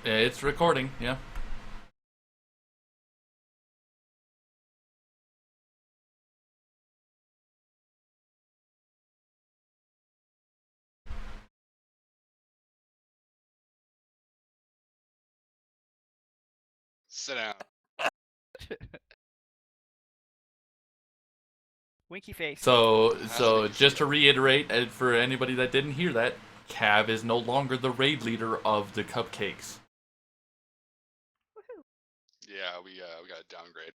It's recording, yeah. Sit down. Winky face. So just to reiterate, for anybody that didn't hear that, Cav is no longer the raid leader of the Cupcakes. Yeah, we got a downgrade.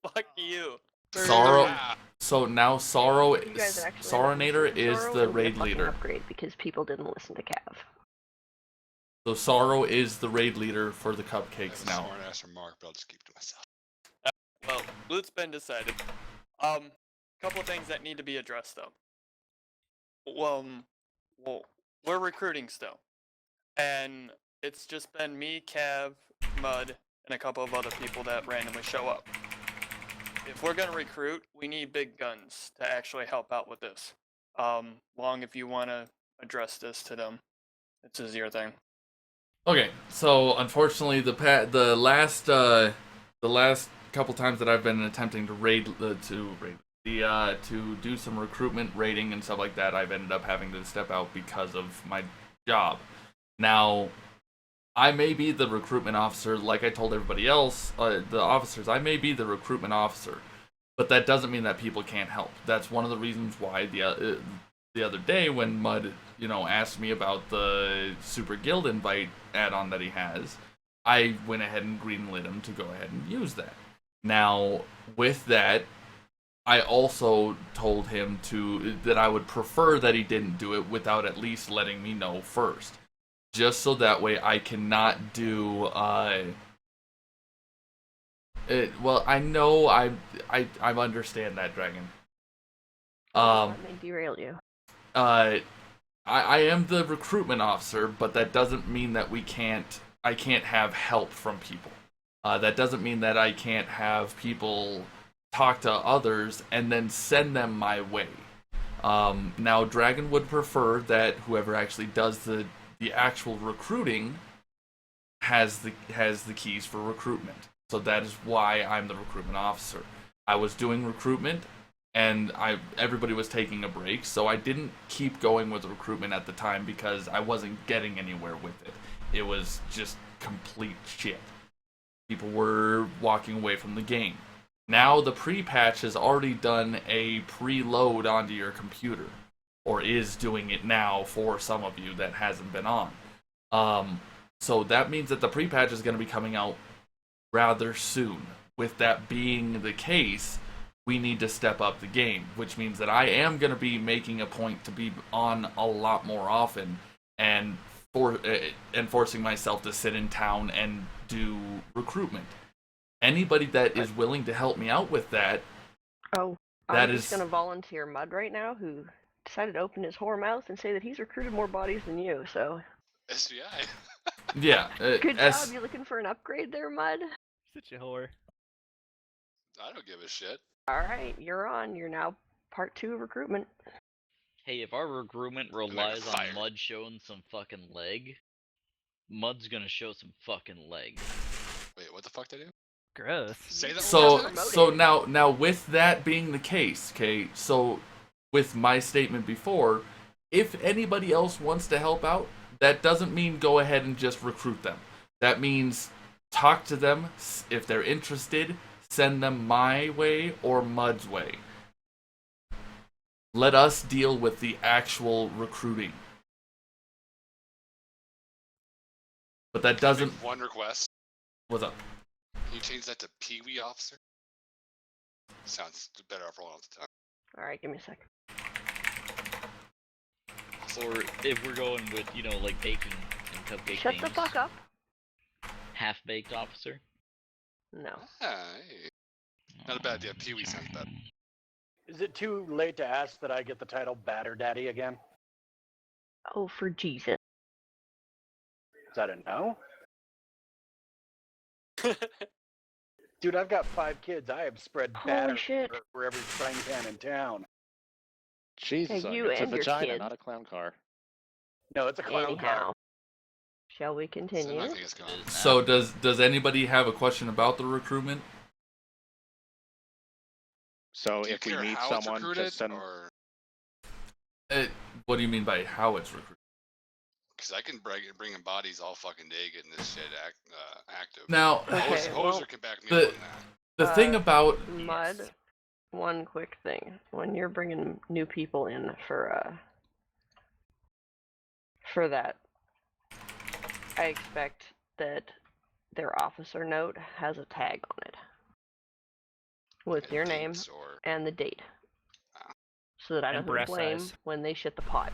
Fuck you. Sorrow. Ah, So now Sorrow, You guys actually end up Sorronator listening to is Sorrow the and get a raid fucking leader. upgrade because people didn't listen to Cav. So Sorrow is the raid leader for the I Cupcakes have a now. smart ass remark, but I'll just keep it to myself. Well, it's been decided. Couple things that need to be addressed though. Well, we're recruiting still, and it's just been me, Cav, Mud, and a couple of other people that randomly show up. If we're gonna recruit, we need big guns to actually help out with this. Long, if you want to address this to them, it's a your thing. Okay, so unfortunately, the last couple times that I've been attempting to to do some recruitment rating and stuff like that, I've ended up having to step out because of my job. Now, I may be the recruitment officer, like I told everybody else, the officers. I may be the recruitment officer, but that doesn't mean that people can't help. That's one of the reasons why the other day when Mud, asked me about the Super Guild invite add-on that he has, I went ahead and greenlit him to go ahead and use that. Now, with that, I also told him that I would prefer that he didn't do it without at least letting me know first, just so that way I cannot do. Well, I know I understand that, Dragon. Let me derail you. I am the recruitment officer, but that doesn't mean that I can't have help from people. That doesn't mean that I can't have people talk to others and then send them my way. Now, Dragon would prefer that whoever actually does the actual recruiting has the keys for recruitment. So that is why I'm the recruitment officer. I was doing recruitment and everybody was taking a break, so I didn't keep going with recruitment at the time because I wasn't getting anywhere with it. It was just complete shit. People were walking away from the game. Now the pre-patch has already done a preload onto your computer, or is doing it now for some of you that hasn't been on. So that means that the pre-patch is going to be coming out rather soon. With that being the case, we need to step up the game, which means that I am going to be making a point to be on a lot more often and forcing myself to sit in town and do recruitment. Anybody that is willing to help me out with that. Oh, I'm just gonna volunteer Mud right now, who decided to open his whore mouth and say that he's recruited more bodies than you. So SVI. Yeah. good job. You looking for an upgrade there, Mud? Such a whore. I don't give a shit. All right, you're on. You're now part 2 of recruitment. Hey, if our recruitment relies on Mud showing some fucking leg, Mud's gonna show some fucking leg. Wait, what the fuck did I do? Gross. Say that so now with that being the case, okay, so with my statement before, if anybody else wants to help out, that doesn't mean go ahead and just recruit them. That means talk to them. If they're interested, send them my way or Mud's way. Let us deal with the actual recruiting. But that doesn't. One request. What's up? Can you change that to Pee Wee Officer? Sounds better for all the time. Alright, give me a sec. Or if we're going with, like baking and cupcake Shut things, the fuck up. Half-baked officer? No. Hey. Not a bad idea. Pee Wee sounds better. Is it too late to ask that I get the title Batter Daddy again? Oh, for Jesus. Is that a no? Dude, I've got 5 kids. I have spread batter for every frying pan in town. Jesus, you it's a and your vagina, kid. not a clown car. No, it's a clown car. Shall we So continue? I think it's gone. It is now. So does anybody have a question about the recruitment? So Do you if we care meet how it's someone, recruited, just send. or What do you mean by how it's recruited? because I can bring in bodies all fucking day getting this shit active. Now, Okay, Hoser well, can back me the- up on that. the thing about Mud, Yes. one quick thing. When you're bringing new people in for that, I expect that their officer note has a tag on it with And your name dates or and the date, Ah. so that I know And who to breast blame size. when they shit the pot.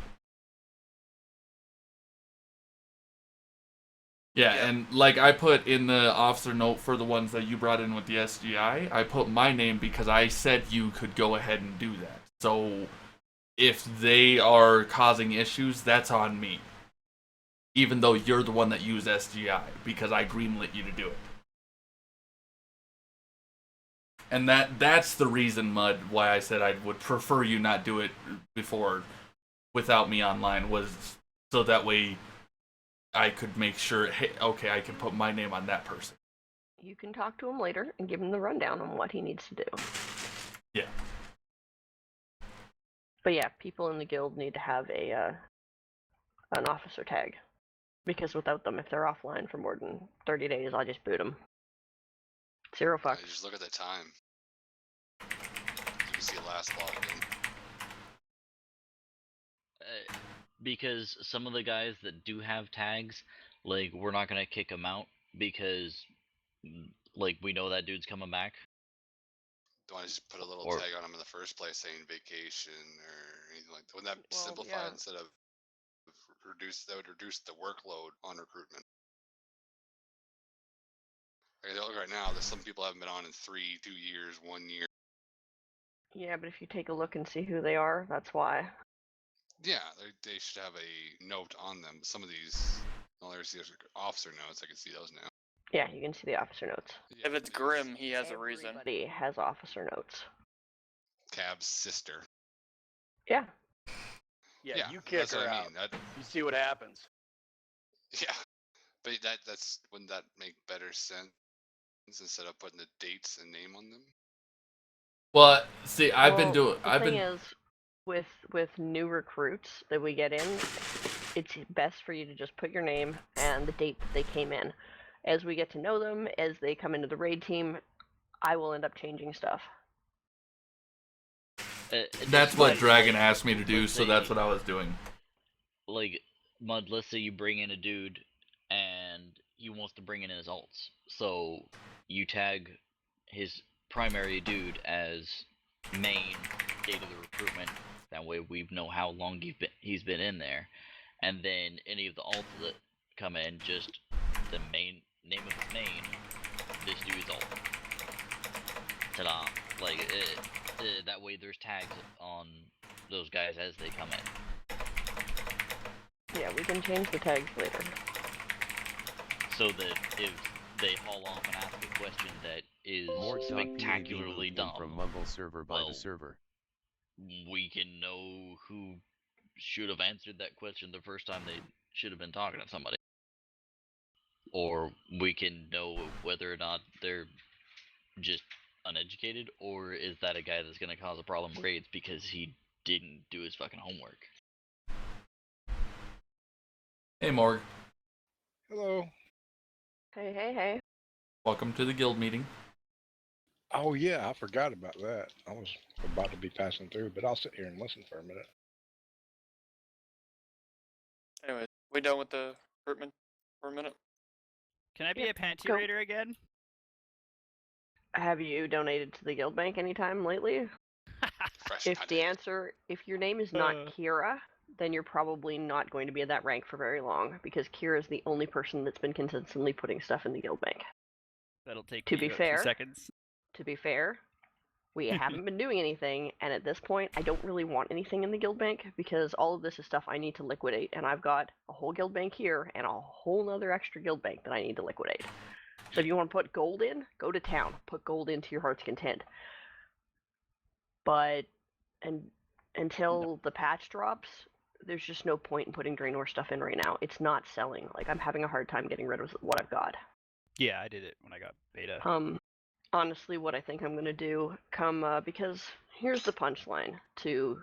Yeah, Yeah. and like I put in the officer note for the ones that you brought in with the SGI, I put my name because I said you could go ahead and do that. So if they are causing issues, that's on me. Even though you're the one that used SGI, because I greenlit you to do it. And that's the reason, Mud, why I said I would prefer you not do it before without me online, was so that way I could make sure, hey, okay, I can put my name on that person. You can talk to him later and give him the rundown on what he needs to do. Yeah. But yeah, people in the guild need to have an officer tag, because without them, if they're offline for more than 30 days, I'll just boot them. Zero I fucks. just look at the time. You can see last logged in. Because some of the guys that do have tags, like, we're not gonna kick them out because, like, we know that dude's coming back. Don't I just put a little Or- tag on them in the first place saying vacation or anything like that? Wouldn't that Well, simplify yeah. it instead of that would reduce the workload on recruitment? Like, look right now, there's some people haven't been on in 3, 2 years, 1 year. Yeah, but if you take a look and see who they are, that's why. Yeah, they should have a note on them. Some of these, well, there's the officer notes. I can see those now. Yeah, you can see the officer notes. Yeah, If it's these- Grim, he has a reason. Everybody has officer notes. Cab's sister. Yeah. Yeah, you kick that's her what I out. mean. That, You see what happens. yeah, but that's wouldn't that make better sense instead of putting the dates and name on them? Well, see, I've been Well, doing. The I've thing been. is, with new recruits that we get in, it's best for you to just put your name and the date that they came in. As we get to know them, as they come into the raid team, I will end up changing stuff. That's what like, Dragon asked me to do, let's so that's say- what I was doing. Like, Mud, let's say you bring in a dude and he wants to bring in his alts. So you tag his primary dude as main date of the recruitment. That way we know how long he's been in there. And then any of the alts that come in, just the main name of his main, this dude's alt. Ta-da. Like, that way there's tags on those guys as they come in. Yeah, we can change the tags later. So that if they haul off and ask a question that is spectacularly dumb, from Mumble server by well, the server. we can know who should have answered that question the first time they should have been talking to somebody. Or we can know whether or not they're just uneducated, or is that a guy that's going to cause a problem raids because he didn't do his fucking homework. Hey, Morg. Hello. Hey, hey, hey. Welcome to the guild meeting. Oh yeah, I forgot about that. I was about to be passing through, but I'll sit here and listen for a minute. Anyway, we done with the recruitment for a minute? Can I be Yeah, a panty go. raider again? Have you donated to the guild bank anytime lately? Fresh If punted. the answer, if your name is not Uh. Kira, then you're probably not going to be at that rank for very long, because Kira is the only person that's been consistently putting stuff in the guild bank. That'll take To me be about fair, 2 seconds. To be fair, we haven't been doing anything, and at this point, I don't really want anything in the guild bank, because all of this is stuff I need to liquidate, and I've got a whole guild bank here, and a whole other extra guild bank that I need to liquidate. So if you want to put gold in, go to town. Put gold into your heart's content. But until the patch drops, there's just no point in putting Draenor stuff in right now. It's not selling. Like, I'm having a hard time getting rid of what I've got. Yeah, I did it when I got beta. Honestly, what I think I'm gonna do because here's the punchline to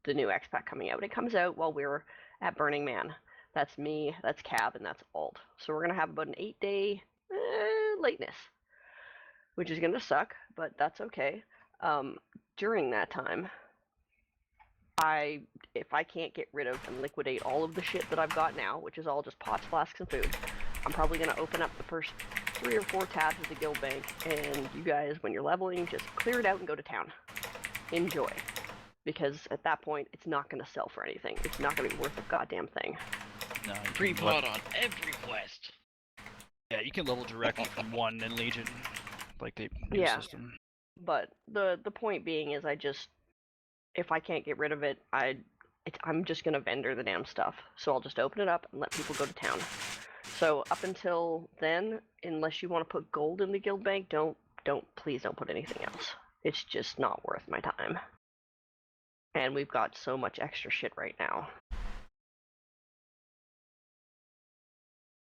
the new X Pack coming out. It comes out while we're at Burning Man. That's me, that's Cab, and that's Alt. So we're gonna have about an 8-day lateness, which is gonna suck, but that's okay. During that time, if I can't get rid of and liquidate all of the shit that I've got now, which is all just pots, flasks, and food, I'm probably gonna open up the first 3 or 4 tabs of the guild bank, and you guys, when you're leveling, just clear it out and go to town. Enjoy. Because at that point, it's not gonna sell for anything. It's not gonna be worth a goddamn thing. No, you Free can plot on every quest. Yeah, you can level directly from 1 in Legion, like the new Yeah. system. But the point being is, if I can't get rid of it, I'm just gonna vendor the damn stuff. So I'll just open it up and let people go to town. So up until then, unless you want to put gold in the guild bank, please don't put anything else. It's just not worth my time. And we've got so much extra shit right now.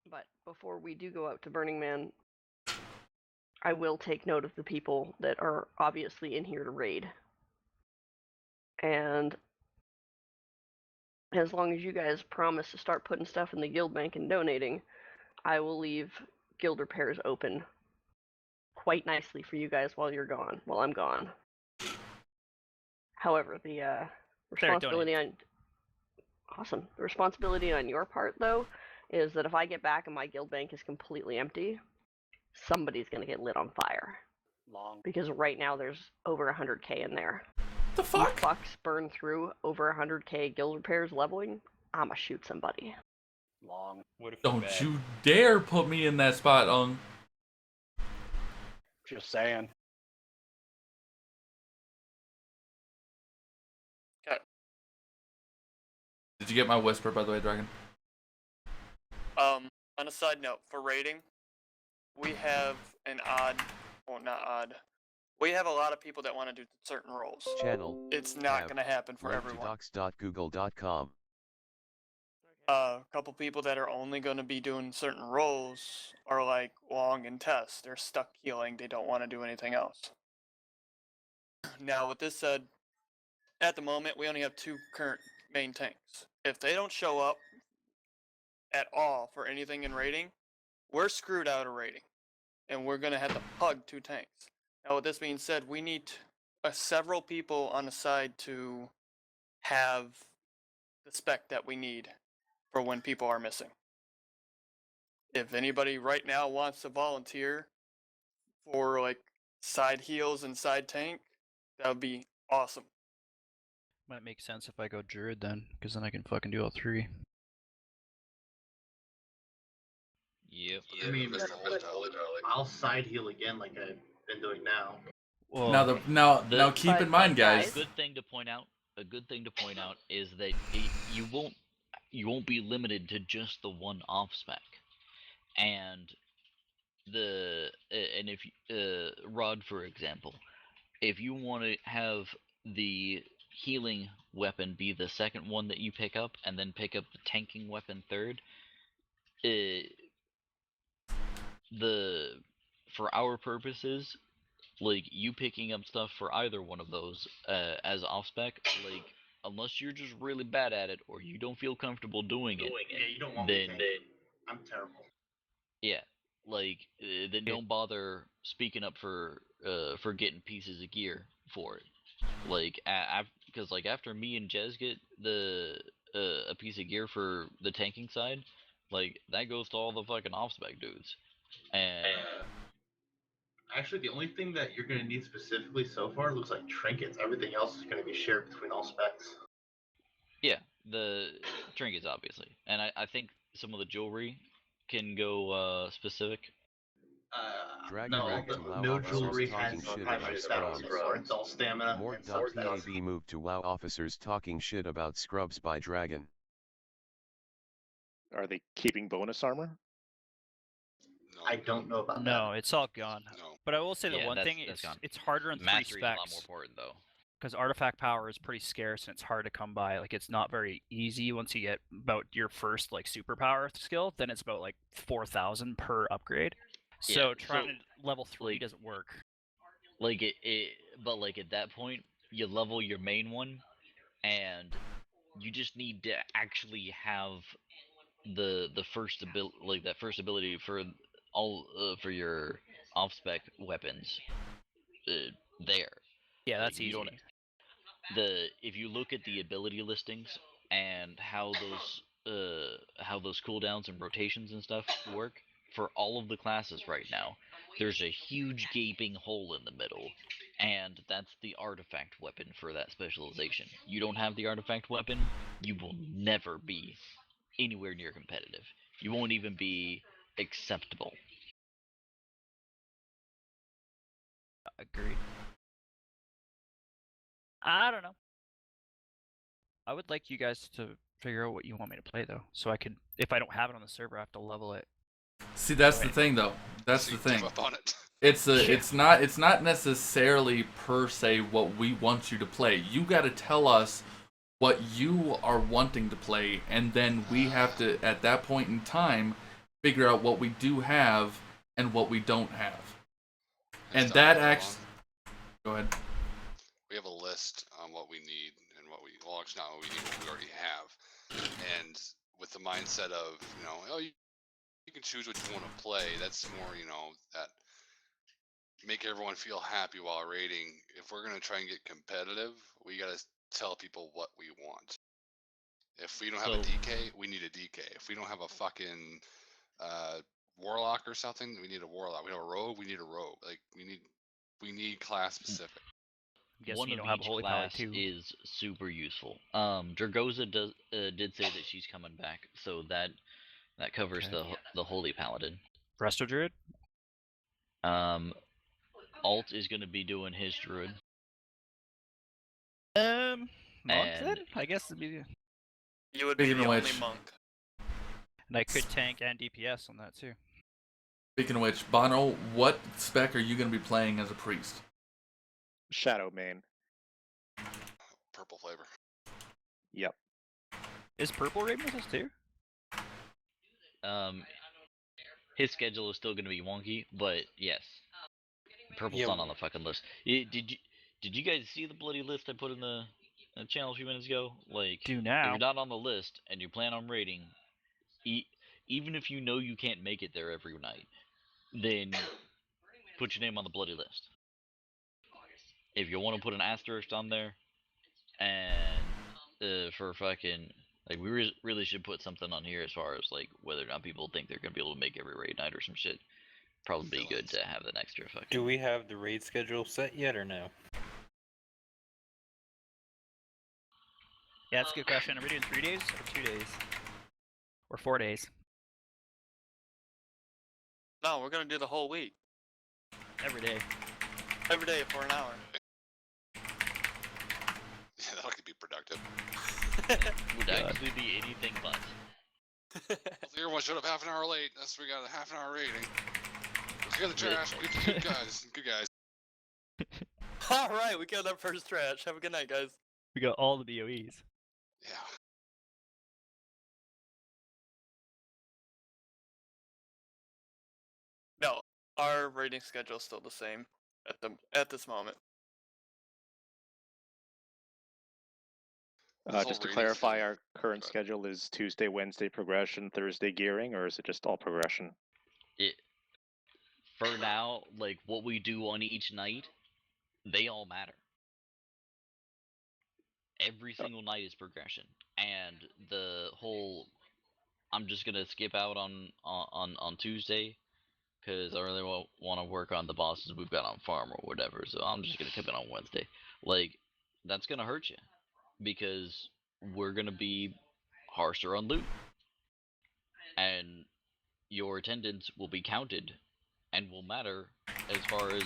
But before we do go out to Burning Man, I will take note of the people that are obviously in here to raid. And as long as you guys promise to start putting stuff in the guild bank and donating, I will leave guild repairs open quite nicely for you guys while I'm gone. However, the responsibility the responsibility on your part, though, is that if I get back and my guild bank is completely empty, somebody's gonna get lit on fire. Because right now there's over 100k in there. The fuck? Fucks burn through over 100k guild repairs leveling, I'ma shoot somebody. Don't you dare put me in that spot, Ung. Just saying. Did you get my whisper, by the way, Dragon? On a side note, for raiding, we have we have a lot of people that want to do certain roles. Channel. It's not going to happen for everyone. Docs.google.com. A couple people that are only going to be doing certain roles are like Wong and Tess. They're stuck healing. They don't want to do anything else. Now, with this said, at the moment, we only have 2 current main tanks. If they don't show up at all for anything in raiding, we're screwed out of raiding. And we're going to have to hug 2 tanks. Now, with this being said, we need several people on the side to have the spec that we need for when people are missing. If anybody right now wants to volunteer for like side heals and side tank, that would be awesome. Might make sense if I go Druid then, because then I can fucking do all 3. Yep. I mean, I'll side heal again like I've been doing now. Well, now keep in mind, guys. A good thing to point out is that you won't be limited to just the one off spec, and if Rod, for example, if you want to have the healing weapon be the second one that you pick up, and then pick up the tanking weapon third, for our purposes, like, you picking up stuff for either one of those as off spec, like, unless you're just really bad at it or you don't feel comfortable doing it, Yeah, you don't want me to. I'm terrible. Yeah, like, then don't bother speaking up for getting pieces of gear for it. Like, because like after me and Jez get a piece of gear for the tanking side, like, that goes to all the fucking off spec dudes. And actually, the only thing that you're going to need specifically so far looks like trinkets. Everything else is going to be shared between all specs. Yeah, the trinkets, obviously. And I think some of the jewelry can go specific. No jewelry has primary spells, or it's all stamina. Mort.pab moved to WoW officers talking shit about scrubs by Dragon. Are they keeping bonus armor? I don't know about that. No, it's all gone. No. But I will say the Yeah, one thing that's is gone. it's harder in 3 Mastery is a lot specs. more important, though. because artifact power is pretty scarce and it's hard to come by. Like it's not very easy once you get about your first like superpower skill. Then it's about like 4,000 per upgrade. So Yeah, trying so, to level 3 like- doesn't work. Like but like at that point, you level your main one, and you just need to actually have the first ability, like that first ability for all for your off spec weapons there. Yeah, Like, that's you easy. don't- if you look at the ability listings and how those cooldowns and rotations and stuff work for all of the classes right now, there's a huge gaping hole in the middle, and that's the artifact weapon for that specialization. You don't have the artifact weapon, you will never be anywhere near competitive. You won't even be acceptable. Agreed. I don't know. I would like you guys to figure out what you want me to play though, so I could, if I don't have it on the server, I have to level it. See, that's the Right. thing, though. That's So the you give thing. up on it. It's not necessarily per se what we want you to play. You got to tell us what you are wanting to play, and then we have to, at that point in time, figure out what we do have and what we don't have. And It's that not actually, wrong. go ahead. We have a list on what we need and what we, well, actually not what we need, what we already have. And with the mindset of, oh, you can choose what you want to play. That's more, that make everyone feel happy while raiding. If we're going to try and get competitive, we got to tell people what we want. If we don't have a So- DK, we need a DK. If we don't have a fucking warlock or something, we need a warlock. We have a rogue, we need a rogue. Like we need class specific. I'm guessing One you of don't have each holy power class too. is super useful. Dragoza did say that she's coming back, so that covers Okay. the holy paladin. Resto Druid? Alt is going to be doing his druid. Monk And- then? I guess it'd be. You would be Speaking the of only which- monk. And I could tank and DPS on that too. Speaking of which, Bono, what spec are you going to be playing as a priest? Shadow main. Purple flavor. Yep. Is Purple Raid with us too? His schedule is still going to be wonky, but yes, purple's Yeah, not on the fucking list. Did you guys see the bloody list I put in the channel a few minutes ago? Like, Do if now. you're not on the list and you plan on raiding, even if you know you can't make it there every night, then put your name on the bloody list. If you want to put an asterisk on there, and for fucking, like, we really should put something on here as far as like whether or not people think they're gonna be able to make every raid night or some shit. Probably be good to have an extra fucking. Do we have the raid schedule set yet or no? Yeah, that's a good question. Are we doing 3 days or 2 days? Or 4 days? No, we're gonna do the whole week. Every day. Every day for an hour. Yeah, that could be productive. Would God. actually be anything but. Everyone showed up half an hour late. That's we got a half an hour rating. Clear the trash. Good guys. Good guys. Alright, we killed our first trash. Have a good night, guys. We got all the BOEs. Yeah. No, our rating schedule is still the same at this moment. This whole Just to rating clarify, schedule- our current Go ahead. schedule is Tuesday, Wednesday progression, Thursday gearing, or is it just all progression? For now, like what we do on each night, they all matter. Every single night is progression, and the whole I'm just gonna skip out on Tuesday because I really want to work on the bosses we've got on farm or whatever. So I'm just gonna come in on Wednesday. Like that's gonna hurt you because we're gonna be harsher on loot, and your attendance will be counted and will matter as far as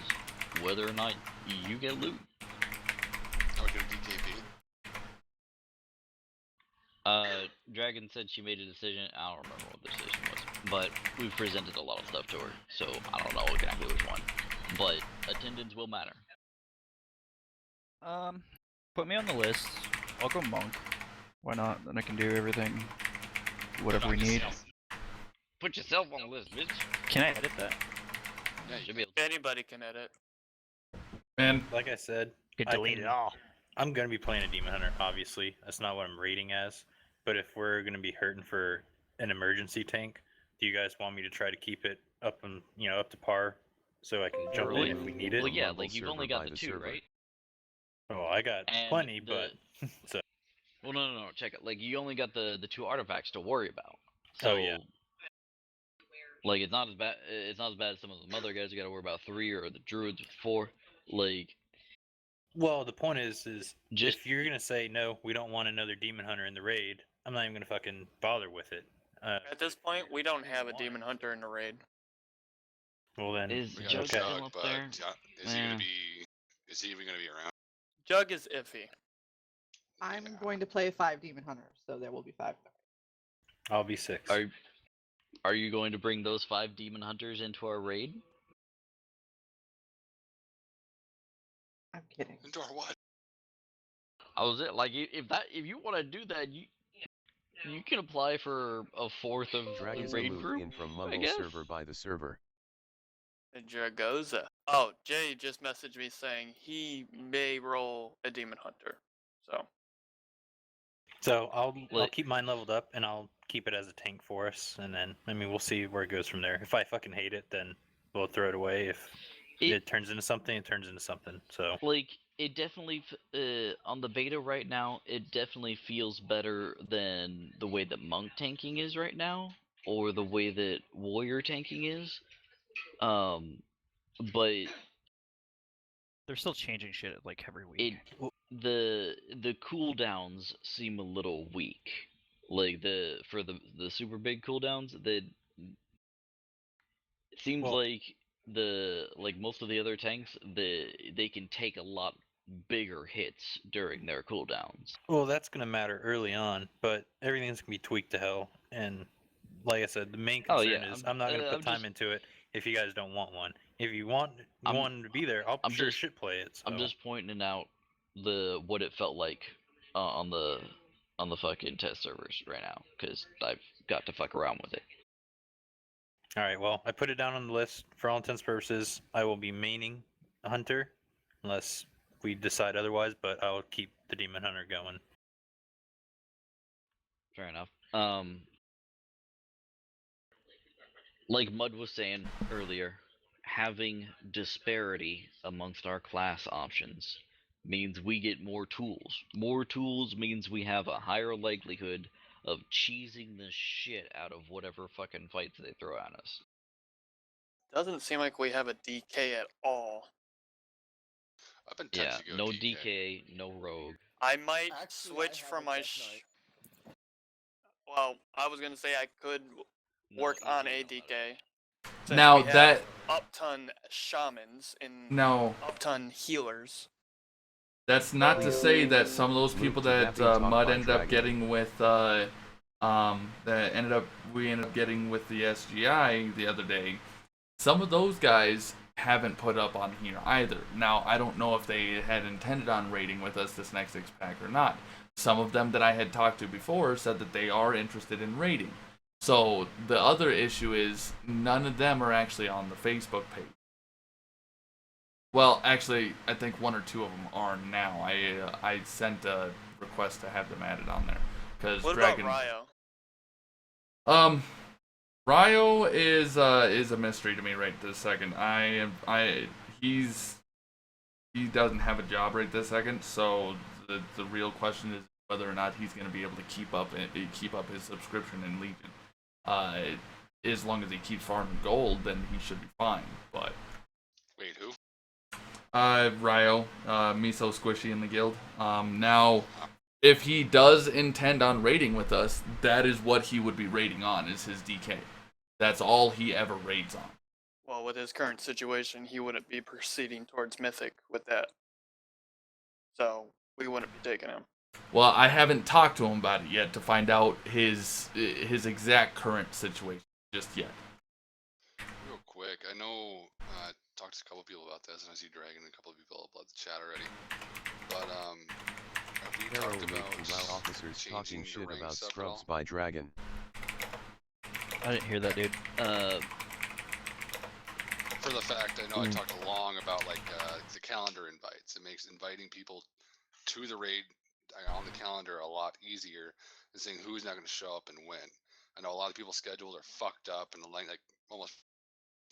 whether or not you get loot. Are we doing DKP? Dragon said she made a decision. I don't remember what the decision was, but we've presented a lot of stuff to her, so I don't know exactly which one. But attendance will matter. Put me on the list. I'll go monk. Why not? Then I can do everything, whatever we need. Put yourself on the list, bitch. Can I edit that? Yeah, you should be able Anybody can edit. Man, Like I said, You can I delete can- it all. I'm gonna be playing a demon hunter. Obviously, that's not what I'm rating as. But if we're gonna be hurting for an emergency tank, do you guys want me to try to keep it up and up to par, so I can jump in if we need it? Well, yeah, Rumble like you've server only got by the the two, server. right? Oh, I got And plenty, the- but so. Well, no. Check it. Like you only got the two artifacts to worry about. So, Oh, yeah. Like it's not as bad. It's not as bad as some of the other guys. You got to worry about 3 or the druids with 4. Like, Well, the point is Just- if you're gonna say no, we don't want another demon hunter in the raid, I'm not even gonna fucking bother with it. At this point, we don't have a demon hunter in the raid. Well then, is We got Jug okay. still Jug, up but there? is he Yeah. gonna be? Is he even gonna be around? Jug is iffy. I'm going to play 5 demon hunters, so there will be 5. I'll be 6. Are you going to bring those 5 demon hunters into our raid? I'm kidding. Into our what? I was it like if you want to do that, you can apply for a 4th of Dragon the raid moved group. in from I Mumble guess. server by the server. Dragoza. Oh, Jay just messaged me saying he may roll a demon hunter. So I'll Like- keep mine leveled up and I'll keep it as a tank for us, and then we'll see where it goes from there. If I fucking hate it, then we'll throw it away. If it turns into something, it turns into something. So Like it definitely on the beta right now, it definitely feels better than the way that monk tanking is right now, or the way that warrior tanking is. But They're still changing shit like every week. the cooldowns seem a little weak. Like for the super big cooldowns, it seems Well- like most of the other tanks, they can take a lot bigger hits during their cooldowns. well, that's gonna matter early on, but everything's gonna be tweaked to hell. And like I said, the main Oh, concern yeah, is I'm not gonna put I'm time just- into it if you guys don't want one. If you want I'm- one to be there, I'll I'm sure just- shit play it. So. I'm just pointing out what it felt like on the fucking test servers right now, because I've got to fuck around with it. All right, well, I put it down on the list. For all intents and purposes, I will be maining a hunter, unless we decide otherwise, but I'll keep the demon hunter going. Fair enough. Like Mud was saying earlier, having disparity amongst our class options means we get more tools. More tools means we have a higher likelihood of cheesing the shit out of whatever fucking fights they throw at us. Doesn't seem like we have a DK at all. I've been Yeah, tempted to go no DK. DK, no rogue. I might Actually, switch I have from a my. Death Knight. Well, I was gonna say I could work on a DK. since Now we have that- upton shamans and No. upton healers. That's not to say that some of those people that Mud ended up getting with we ended up getting with the SGI the other day, some of those guys haven't put up on here either. Now I don't know if they had intended on raiding with us this next X-Pack or not. Some of them that I had talked to before said that they are interested in raiding. So the other issue is none of them are actually on the Facebook page. Well, actually, I think 1 or 2 of them are now. I sent a request to have them added on there because What Dragon. about Ryo? Ryo is a mystery to me right this second. He doesn't have a job right this second, so the real question is whether or not he's going to be able to keep up his subscription in Legion. As long as he keeps farming gold, then he should be fine. But Wait, who? Ryo, Miso Squishy in the guild. Now, if he does intend on raiding with us, that is what he would be raiding on, is his DK. That's all he ever raids on. Well, with his current situation, he wouldn't be proceeding towards Mythic with that. So we wouldn't be taking him. Well, I haven't talked to him about it yet to find out his exact current situation just yet. Real quick, I know I talked to a couple people about this, and I see Dragon and a couple of people upload the chat already. But Have we Hero talked moved about to WoW officers talking changing the shit about ranks up at Scrubs all? by Dragon. I didn't hear that, dude. For the fact, I know I talked long about like the calendar invites. It makes inviting people to the raid on the calendar a lot easier than saying who's not going to show up and when. I know a lot of people's schedules are fucked up, and like almost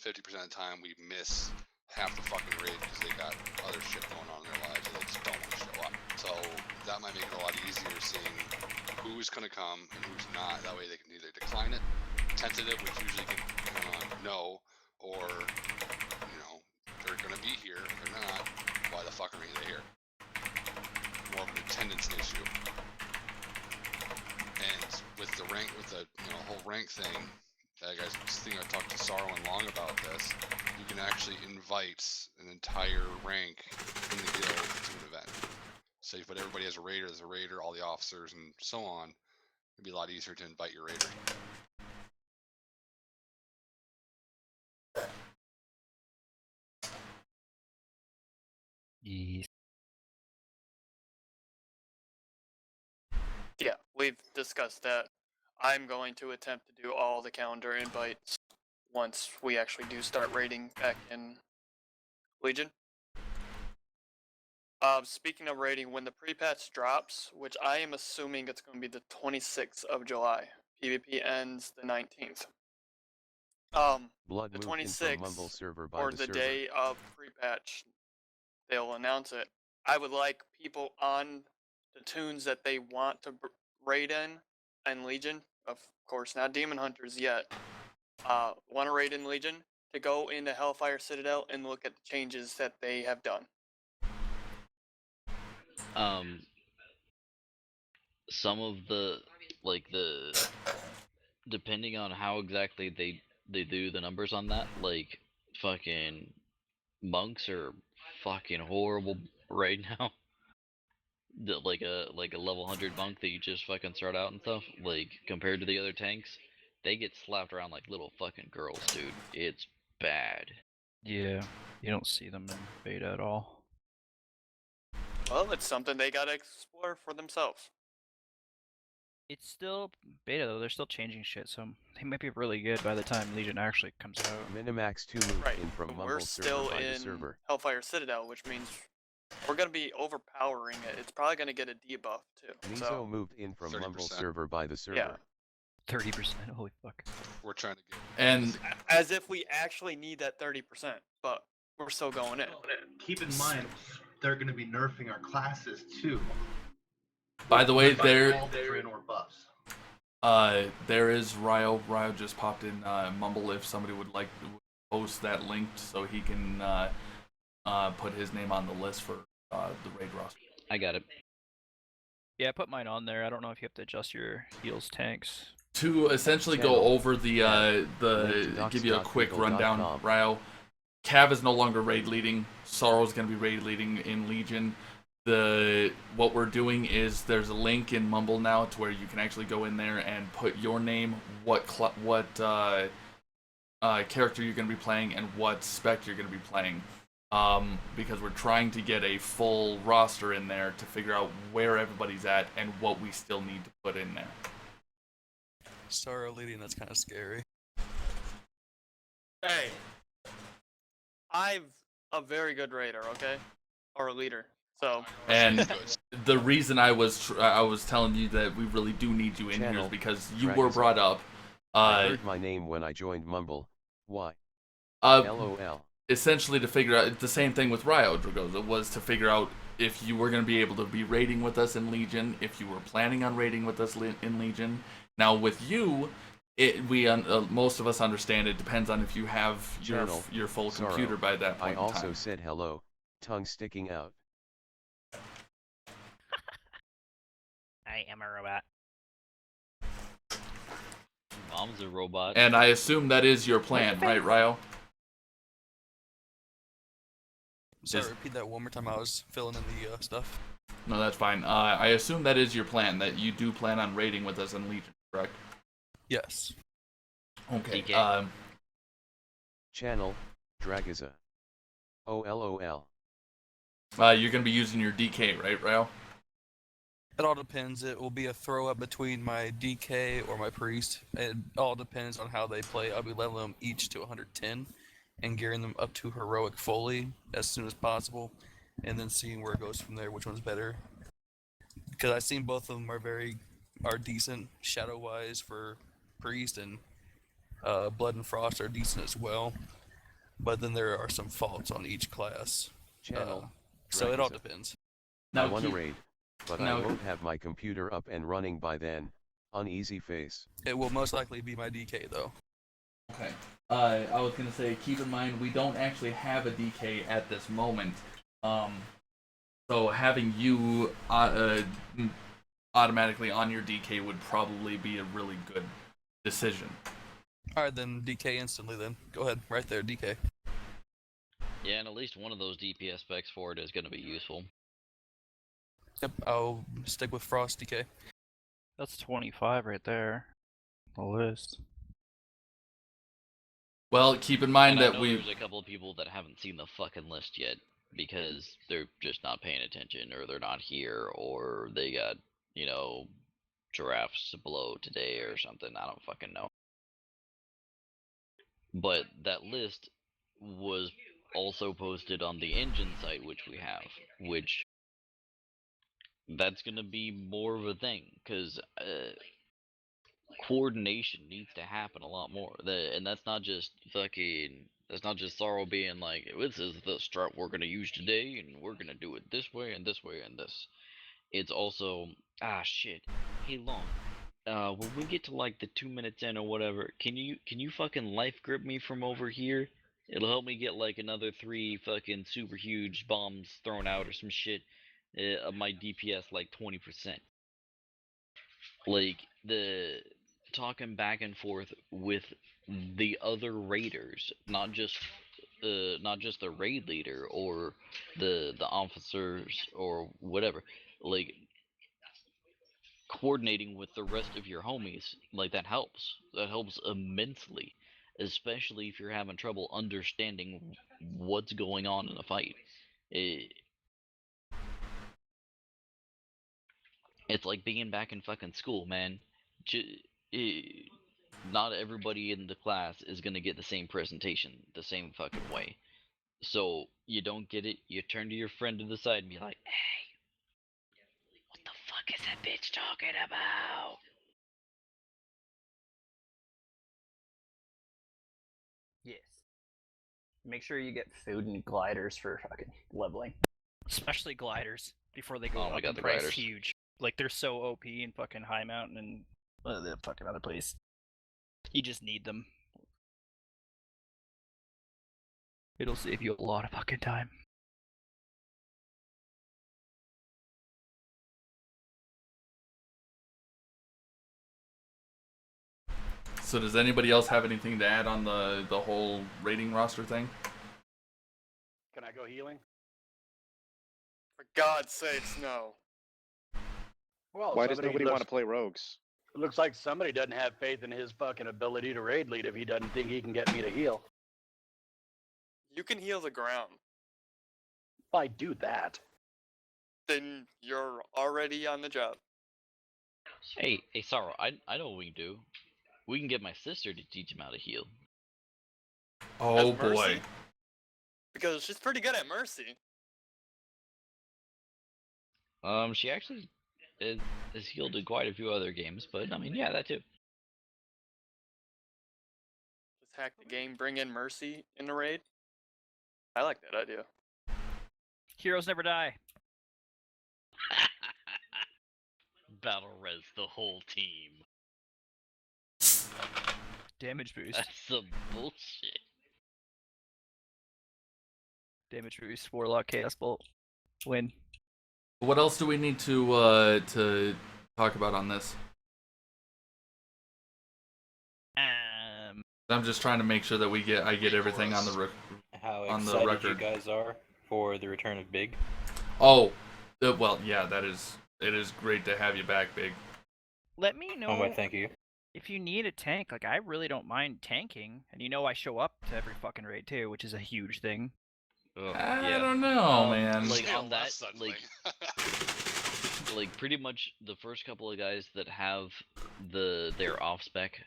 50% of the time we miss half the fucking raid because they got other shit going on in their lives and they just don't want to show up. So that might make it a lot easier seeing who's going to come and who's not. That way they can either decline it, tentative, which usually can no, or they're going to be here. If they're not, why the fuck are they here? More of an attendance issue. And with the rank, with the whole rank thing, I think I talked to Sorrow and Long about this. You can actually invite an entire rank in the guild to an event. So you put everybody as a raider, all the officers and so on. It'd be a lot easier to invite your raider. Yeah, we've discussed that. I'm going to attempt to do all the calendar invites once we actually do start raiding back in Legion. Speaking of raiding, when the pre-patch drops, which I am assuming it's going to be the 26th of July, PvP ends the 19th. Blood The moved in from Mumble 26th, server by or the the server. day of pre-patch, they'll announce it. I would like people on the tunes that they want to raid in Legion, of course not Demon Hunters yet, want to raid in Legion, to go into Hellfire Citadel and look at the changes that they have done. Some of the depending on how exactly they do the numbers on that, like fucking monks are fucking horrible right now. Like a level 100 monk that you just fucking start out and stuff, like compared to the other tanks, they get slapped around like little fucking girls, dude. It's bad. Yeah, you don't see them in beta at all. Well, it's something they gotta explore for themselves. It's still beta though, they're still changing shit, so they might be really good by the time Legion actually comes out. Minimax 2 moved Right, in from but Mumble we're server still by the in server. Hellfire Citadel, which means we're gonna be overpowering it. It's probably gonna get a debuff too. Mizo So moved in from 30%. Mumble server by the server. yeah, 30%, holy fuck. We're trying to get. And as if we actually need that 30%, but we're still going in. Keep in mind, they're going to be nerfing our classes too. by the way, All different or buffs. there is Ryo. Ryo just popped in Mumble if somebody would like to post that link so he can put his name on the list for the raid roster. I got it. Yeah, I put mine on there. I don't know if you have to adjust your heals tanks. To essentially go over give you a quick rundown, Ryo. Cav is no longer raid leading. Sorrow's going to be raid leading in Legion. What we're doing is there's a link in Mumble now to where you can actually go in there and put your name, what character you're going to be playing, and what spec you're going to be playing. Because we're trying to get a full roster in there to figure out where everybody's at and what we still need to put in there. Sorrow leading, that's kind of scary. Hey, I'm a very good raider, okay, or a leader. So. And the reason I was telling you that we really do need you in here is because you were brought up. I heard my name when I joined Mumble. Why? LOL. Essentially to figure out the same thing with Ryo Dragoza was to figure out if you were going to be able to be raiding with us in Legion, if you were planning on raiding with us in Legion. Now with you, most of us understand it depends on if you have your full computer by that point. I also said hello, tongue sticking out. I am a robot. Mom's a robot. And I assume that is your plan, right, Ryo? Sorry, repeat that one more time. I was filling in the stuff. No, that's fine. I assume that is your plan, that you do plan on raiding with us in Legion, correct? Yes. Okay. Channel, Dragiza. OLOL. You're going to be using your DK, right, Ryo? It all depends. It will be a throw up between my DK or my priest. It all depends on how they play. I'll be leveling them each to 110 and gearing them up to heroic fully as soon as possible, and then seeing where it goes from there, which one's better. Because I've seen both of them are decent shadow wise for priest, and blood and frost are decent as well. But then there are some faults on each class. So it all depends. I want to raid, but I won't have my computer up and running by then. Uneasy face. It will most likely be my DK though. Okay. I was gonna say, keep in mind we don't actually have a DK at this moment. So having you automatically on your DK would probably be a really good decision. Alright then, DK instantly then. Go ahead, right there, DK. Yeah, and at least one of those DPS specs for it is going to be useful. Yep, I'll stick with Frost DK. That's 25 right there. The list. Well, keep in mind And I that know we... there's a couple of people that haven't seen the fucking list yet because they're just not paying attention, or they're not here, or they got, you know, giraffes below today or something. I don't fucking know. But that list was also posted on the engine site, which we have, which that's gonna be more of a thing, because coordination needs to happen a lot more. And that's not just Sorrow being like, this is the strat we're gonna use today, and we're gonna do it this way and this way and this. It's also, shit, hey Long, when we get to like the 2 minutes in or whatever, can you fucking life grip me from over here? It'll help me get like another 3 fucking super huge bombs thrown out or some shit of my DPS like 20%. Like, the talking back and forth with the other raiders, not just the raid leader or the officers or whatever, like coordinating with the rest of your homies, like that helps immensely, especially if you're having trouble understanding what's going on in a fight. It's like being back in fucking school, man. Not everybody in the class is gonna get the same presentation the same fucking way. So you don't get it, you turn to your friend to the side and be like, hey, what the fuck is that bitch talking about? Yes. Make sure you get food and gliders for fucking leveling. Especially gliders before they go up in price. Gliders. Huge. Like, they're so OP in fucking High Mountain and the fucking other place. You just need them. It'll save you a lot of fucking time. So does anybody else have anything to add on the whole rating roster thing? Can I go healing? For God's sakes, no. Well, why does nobody want to play rogues? It looks like somebody doesn't have faith in his fucking ability to raid lead if he doesn't think he can get me to heal. You can heal the ground. If I do that, then you're already on the job. Hey, Sorrow, I know what we can do. We can get my sister to teach him how to heal. Oh As Mercy? boy. Because she's pretty good at Mercy. She actually is healed in quite a few other games, but I mean, yeah, that too. Just hack the game, bring in Mercy in the raid. I like that idea. Heroes never die. Battle res the whole team. Damage boost. That's some bullshit. Damage boost, Warlock, Chaos Bolt. Win. What else do we need to talk about on this? I'm just trying to make sure that I get everything on the How on the excited record. you guys are for the return of Big? Oh, well, yeah, it is great to have you back, Big. Let me know. Oh, why, thank you. If you need a tank, like, I really don't mind tanking, and you know I show up to every fucking raid too, which is a huge thing. I don't know, man. Like on that, like like pretty much the first couple of guys that have their off spec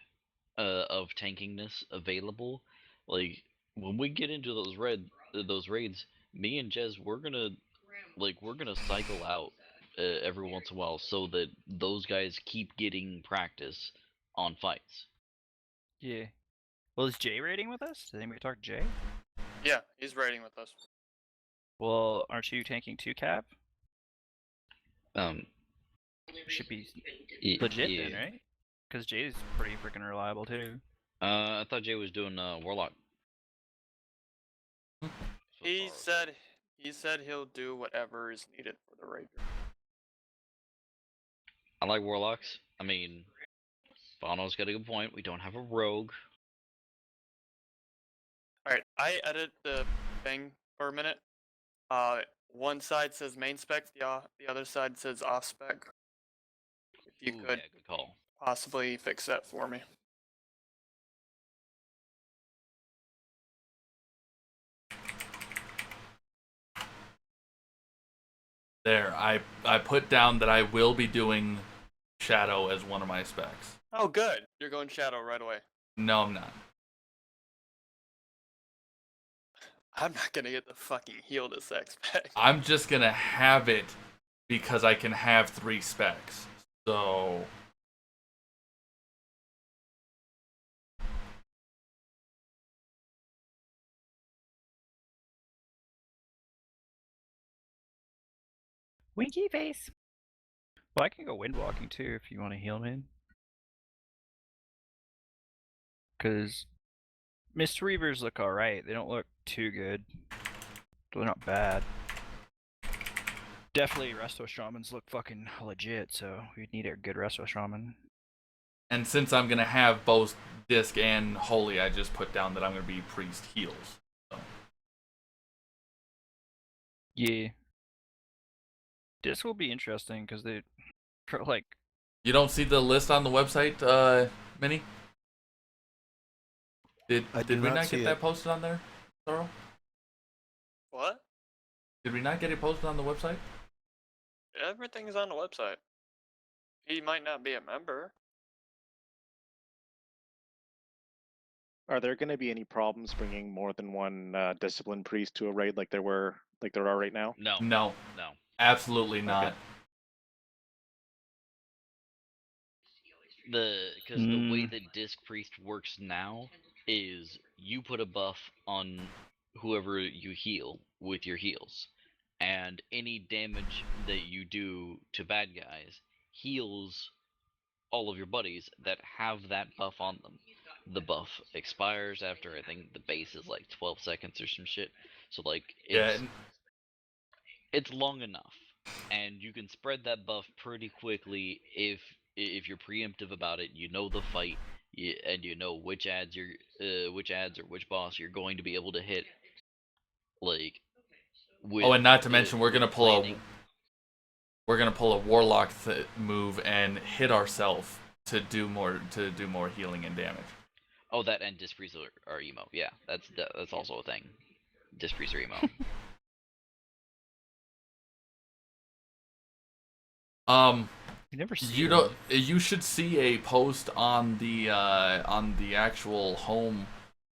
of tankingness available, like when we get into those raids, me and Jez, we're gonna cycle out every once in a while so that those guys keep getting practice on fights. Yeah. Well, is Jay raiding with us? Did anybody talk to Jay? Yeah, he's raiding with us. Well, aren't you tanking 2 cap? Should be legit then, right? Because Jay's pretty freaking reliable too. I thought Jay was doing Warlock. He said he'll do whatever is needed for the raid. I like Warlocks. I mean, Bono's got a good point. We don't have a rogue. Alright, I edit the thing for a minute. One side says main spec, the other side says off spec. If you could Yeah, good call. possibly fix that for me. There, I put down that I will be doing Shadow as one of my specs. Oh, good. You're going Shadow right away. No, I'm not. I'm not gonna get the fucking heal this spec. I'm just gonna have it because I can have 3 specs. So Winky face. Well, I can go windwalking too if you want to heal me. Because Mist Reavers look alright. They don't look too good. They're not bad. Definitely Resto Shamans look fucking legit, so we'd need a good Resto Shaman. And since I'm gonna have both Disc and Holy, I just put down that I'm gonna be Priest heals. So. Yeah. Disc will be interesting because they, like. You don't see the list on the website, Minnie? Did we not get that posted on there, Thorough? What? Did we not get it posted on the website? Everything's on the website. He might not be a member. Are there going to be any problems bringing more than one discipline priest to a raid like there are right now? No. No. Absolutely not. Because the way that Disc Priest works now is you put a buff on whoever you heal with your heals, and any damage that you do to bad guys heals all of your buddies that have that buff on them. The buff expires after, I think the base is like 12 seconds or some shit. So like it's long enough, and you can spread that buff pretty quickly if you're preemptive about it. You know the fight, and you know which ads or which boss you're going to be able to hit. Like, and not to mention we're gonna pull a Warlock move and hit ourselves to do more healing and damage. Oh, that and Disc Priest are emo. Yeah, that's also a thing. Disc Priest are emo. You should see a post on the actual home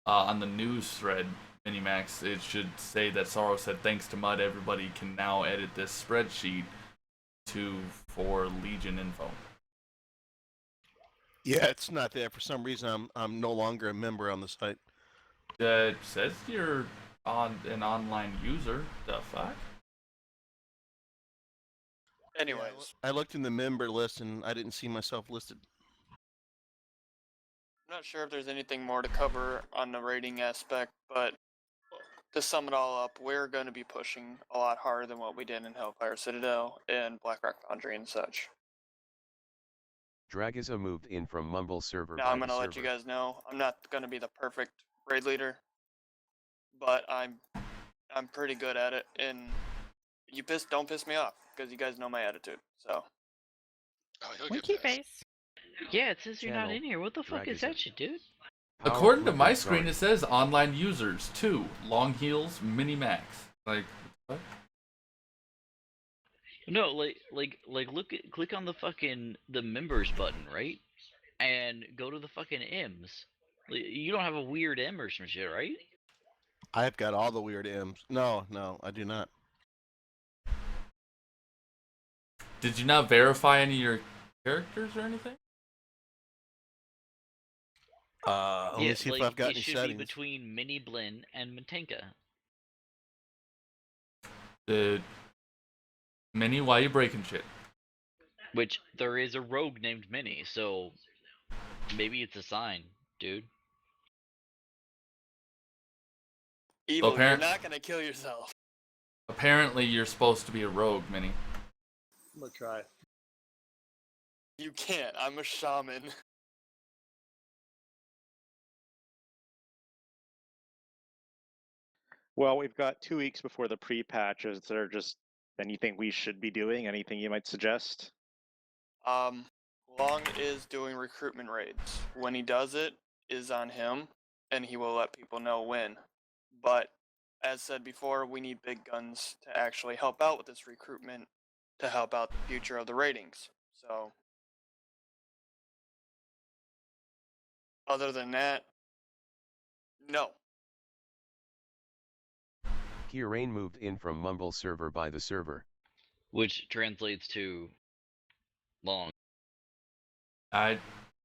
on the news thread, Minimax. It should say that Sorrow said, thanks to Mud, everybody can now edit this spreadsheet for Legion info. Yeah, it's not there for some reason. I'm no longer a member on the site. It says you're an online user. The fuck? Anyways, I looked in the member list and I didn't see myself listed. I'm not sure if there's anything more to cover on the rating aspect, but to sum it all up, we're going to be pushing a lot harder than what we did in Hellfire Citadel and Blackrock Foundry and such. Dragiza moved in from Mumble server. Now I'm going to let you guys know, I'm not going to be the perfect raid leader, but I'm pretty good at it, and don't piss me off, because you guys know my attitude, so. Winky face. Yeah, it says you're not in here. What the fuck is that shit, dude? According to my screen, it says online users 2, long heals, Minimax. Like, what? No, click on the members button, right? And go to the fucking M's. You don't have a weird M or some shit, right? I've got all the weird M's. No, I do not. Did you not verify any of your characters or anything? Let me see if I've got it any should settings. be between Mini Blinn and Matenka. Mini, why you breaking shit? Which there is a rogue named Mini, so maybe it's a sign, dude. Evil, you're not gonna kill yourself. Apparently, you're supposed to be a rogue, Mini. I'm gonna try. You can't. I'm a shaman. Well, we've got 2 weeks before the pre-patch. Is there just anything we should be doing? Anything you might suggest? Long is doing recruitment raids. When he does it is on him, and he will let people know when. But as said before, we need big guns to actually help out with this recruitment to help out the future of the ratings. So, other than that, no. Here Rain moved in from Mumble server by the server. Which translates to Long. I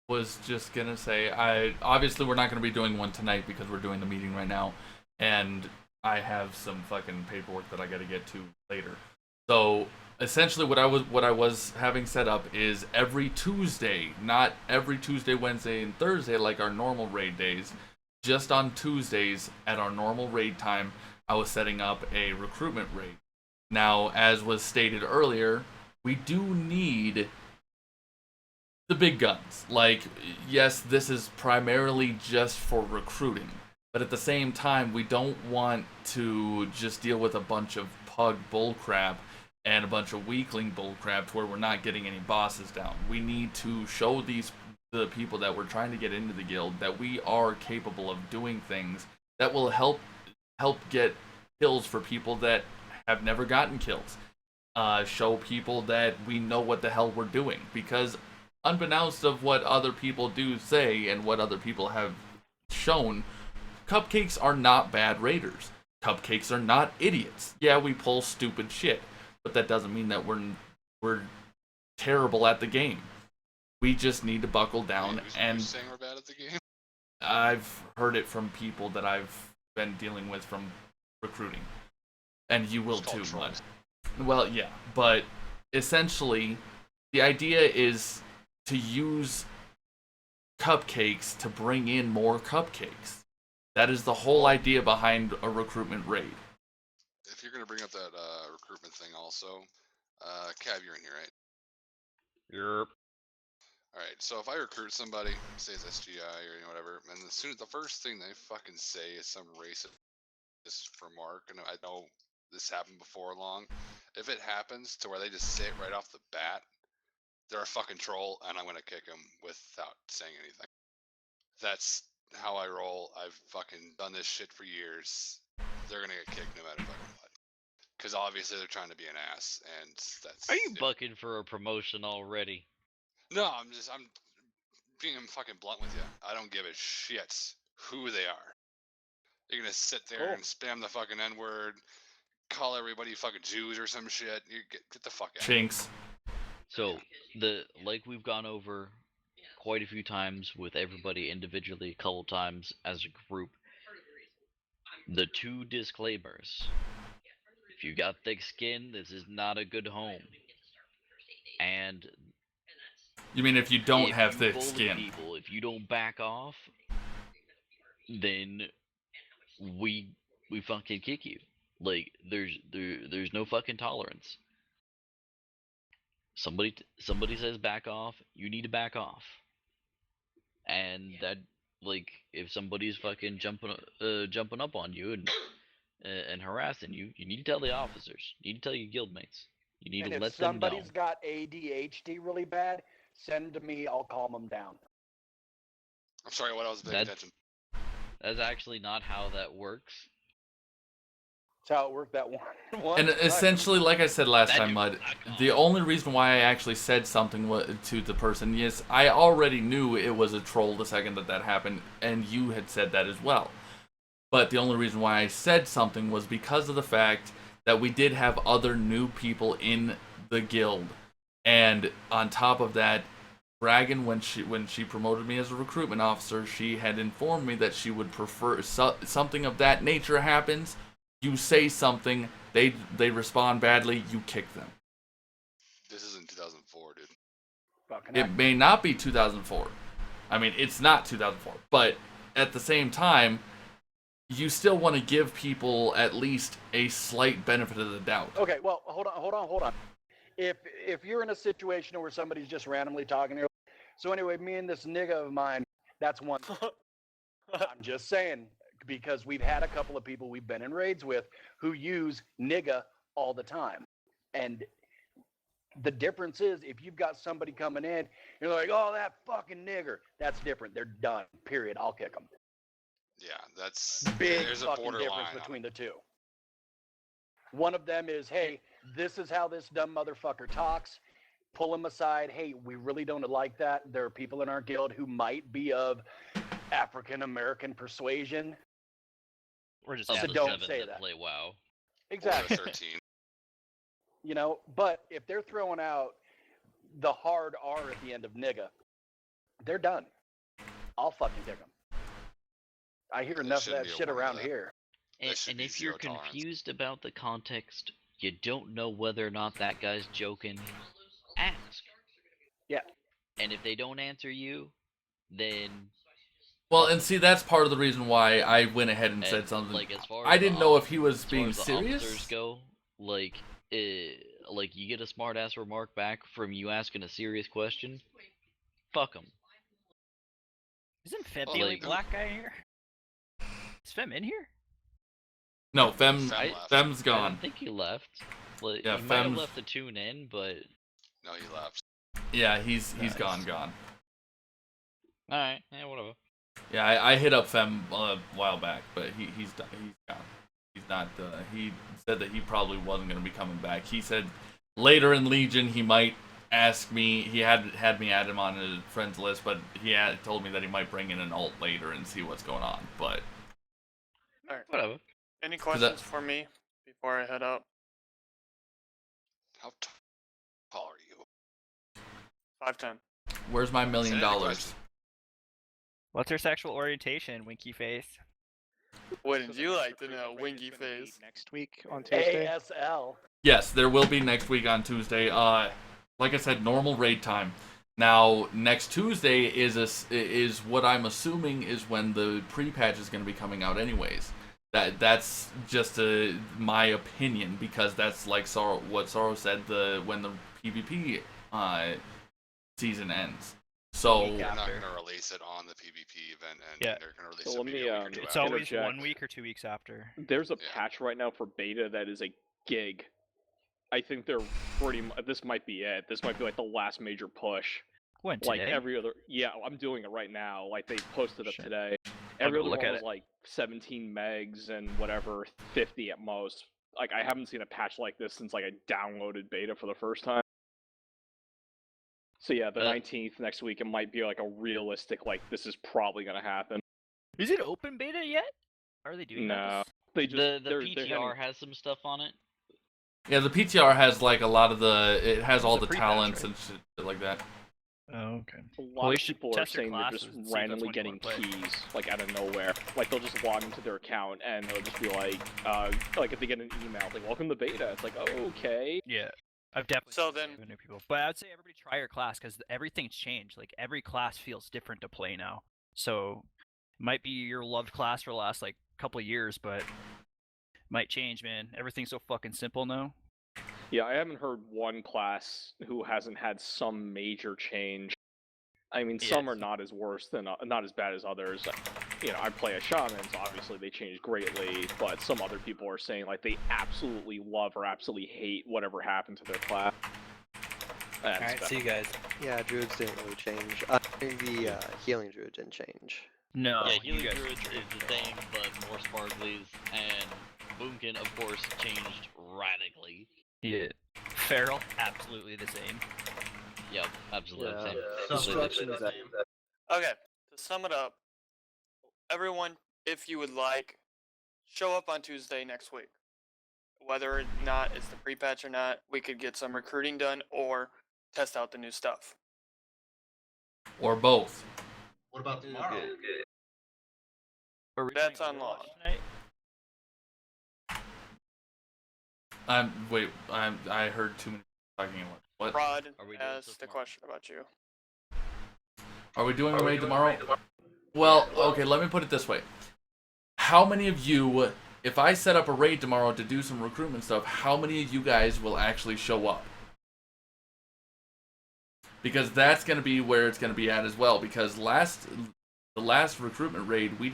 was just gonna say, obviously we're not gonna be doing one tonight because we're doing the meeting right now, and I have some fucking paperwork that I gotta get to later. So essentially, what I was having set up is every Tuesday, not every Tuesday, Wednesday, and Thursday like our normal raid days. Just on Tuesdays at our normal raid time, I was setting up a recruitment raid. Now, as was stated earlier, we do need the big guns. Like, yes, this is primarily just for recruiting, but at the same time, we don't want to just deal with a bunch of pug bullcrap and a bunch of weakling bullcrap to where we're not getting any bosses down. We need to show the people that we're trying to get into the guild that we are capable of doing things that will help get kills for people that have never gotten kills. Show people that we know what the hell we're doing, because unbeknownst of what other people do say and what other people have shown, Cupcakes are not bad raiders. Cupcakes are not idiots. Yeah, we pull stupid shit, but that doesn't mean that we're terrible at the game. We just need to buckle down. And saying we're bad at the game? I've heard it from people that I've been dealing with from recruiting, and you will too, Mud. Well, yeah, but essentially, the idea is to use Cupcakes to bring in more Cupcakes. That is the whole idea behind a recruitment raid. If you're gonna bring up that recruitment thing, also, Cav, you're in here, right? Yep. All right. So if I recruit somebody, say it's SGI or whatever, and the first thing they fucking say is some racist remark, and I know this happened before Long. If it happens to where they just say it right off the bat, they're a fucking troll, and I'm gonna kick them without saying anything. That's how I roll. I've fucking done this shit for years. They're gonna get kicked no matter fucking what. Because obviously they're trying to be an ass, and that's. Are you bucking for a promotion already? No, I'm being fucking blunt with you. I don't give a shit who they are. You're gonna sit there and spam the fucking N-word, call everybody fucking Jews or some shit. You get the fuck out. Chinks. So like we've gone over quite a few times with everybody individually, a couple times as a group. The 2 disclaimers. If you got thick skin, this is not a good home. And you mean if you don't have thick skin? People, if you don't back off, then we fucking kick you. Like there's no fucking tolerance. Somebody says back off, you need to back off. And that, like, if somebody's fucking jumping up on you and harassing you, you need to tell the officers. You need to tell your guildmates. You need to let them know. If somebody's got ADHD really bad, send them to me. I'll calm them down. I'm sorry, what I was paying attention. That's actually not how that works. That's how it worked that one. And essentially, like I said last time, Mud, the only reason why I actually said something to the person, yes, I already knew it was a troll the second that happened, and you had said that as well. But the only reason why I said something was because of the fact that we did have other new people in the guild. And on top of that, Dragon, when she promoted me as a recruitment officer, she had informed me that she would prefer something of that nature happens. You say something, they respond badly, you kick them. This isn't 2004, dude. It may not be 2004. I mean, it's not 2004. But at the same time, you still want to give people at least a slight benefit of the doubt. Okay, well, hold on. If you're in a situation where somebody's just randomly talking to you, so anyway, me and this nigga of mine, that's one thing. I'm just saying, because we've had a couple of people we've been in raids with who use nigga all the time. And the difference is, if you've got somebody coming in, you're like, oh, that fucking nigger, that's different. They're done, period. I'll kick them. Yeah, that's Big there's a fucking borderline difference on between the two. One of them is, hey, this is how this dumb motherfucker talks. Pull him aside. Hey, we really don't like that. There are people in our guild who might be of African American persuasion. We're just so don't say that. Play WoW. Exactly. 13. You know, but if they're throwing out the hard R at the end of nigga, they're done. I'll fucking kick them. I hear enough of that shit around here. And if you're confused about the context, you don't know whether or not that guy's joking, ask. Yeah. And if they don't answer you, then... Well, and see, that's part of the reason why I went ahead and said something. Like, as far I as didn't know if he was being serious. Officers go, like you get a smart ass remark back from you asking a serious question, fuck him. Isn't Fem the only black guy here? Is Fem in here? No, Fem's gone. I think he left. Like, yeah, he might have left to tune in, but no, he left. Yeah, he's gone. All right, yeah, whatever. Yeah, I hit up Fem a while back, but he's gone. He's not. He said that he probably wasn't going to be coming back. He said later in Legion he might ask me. He had me add him on his friends list, but he had told me that he might bring in an alt later and see what's going on. But Alright. Whatever. Any questions for me before I head out? How tall are you? 5'10". Where's my $1 million? What's her sexual orientation, Winky Face? Wouldn't you like to know, Winky Face? Next week on Tuesday. ASL. Yes, there will be next week on Tuesday. Like I said, normal raid time. Now, next Tuesday is what I'm assuming is when the pre-patch is going to be coming out anyways. That's just my opinion, because that's like what Sorrow said when the PvP season ends. So they're not going to release it on the PvP event, and Yeah. they're going to release So it let maybe me, a week or two It's after. always interject. 1 week or 2 weeks after. There's a patch right now for beta that is a gig. I think they're this might be it. This might be like the last major push. When, Like today? every other, yeah, I'm doing it right now. Like they posted up Shit. today. I'll Every go other look one at was it. like 17 megs and whatever, 50 at most. Like I haven't seen a patch like this since like I downloaded beta for the first time. So yeah, the 19th next week, it might be like a realistic, like this is probably gonna happen. Is it open beta yet? Are they doing No, that? they just The they're PTR has some stuff on it. yeah, the PTR has like a lot of it has all It's a the pre-patch, talents right? and shit like that. Oh, okay. A lot Well, of you should people are test your saying they're classes just and see if that's randomly one you getting wanna play. keys, like out of nowhere. Like they'll just log into their account and they'll just be like if they get an email, like welcome to beta. It's like, oh, okay. Yeah. I've definitely So seen then- some new people. But I'd say everybody try your class, because everything's changed. Like, every class feels different to play now. So, it might be your loved class for the last, like, couple of years, but might change, man. Everything's so fucking simple now. Yeah, I haven't heard one class who hasn't had some major change. I mean, some are not as worse than not as bad as others. You know, I play a shaman, so obviously they changed greatly. But some other people are saying like they absolutely love or absolutely hate whatever happened to their class. Alright, see you guys. Yeah, druids didn't really change. I think the healing druid didn't change. No, yeah, you healing guys druids is the same, but more sparklies, and Boomkin, of course, changed radically. Yeah. Feral, absolutely the same. Yep, absolutely the Yeah. same. Destruction's that. Okay, to sum it up, everyone, if you would like, show up on Tuesday next week. Whether or not it's the pre-patch or not, we could get some recruiting done or test out the new stuff. Or both. What about tomorrow? That's on law. I heard too many talking about what? Rod asked a question about you. Are we doing a raid tomorrow? Well, okay, let me put it this way. How many of you, if I set up a raid tomorrow to do some recruitment stuff, how many of you guys will actually show up? Because that's going to be where it's going to be at as well. Because the last recruitment raid, we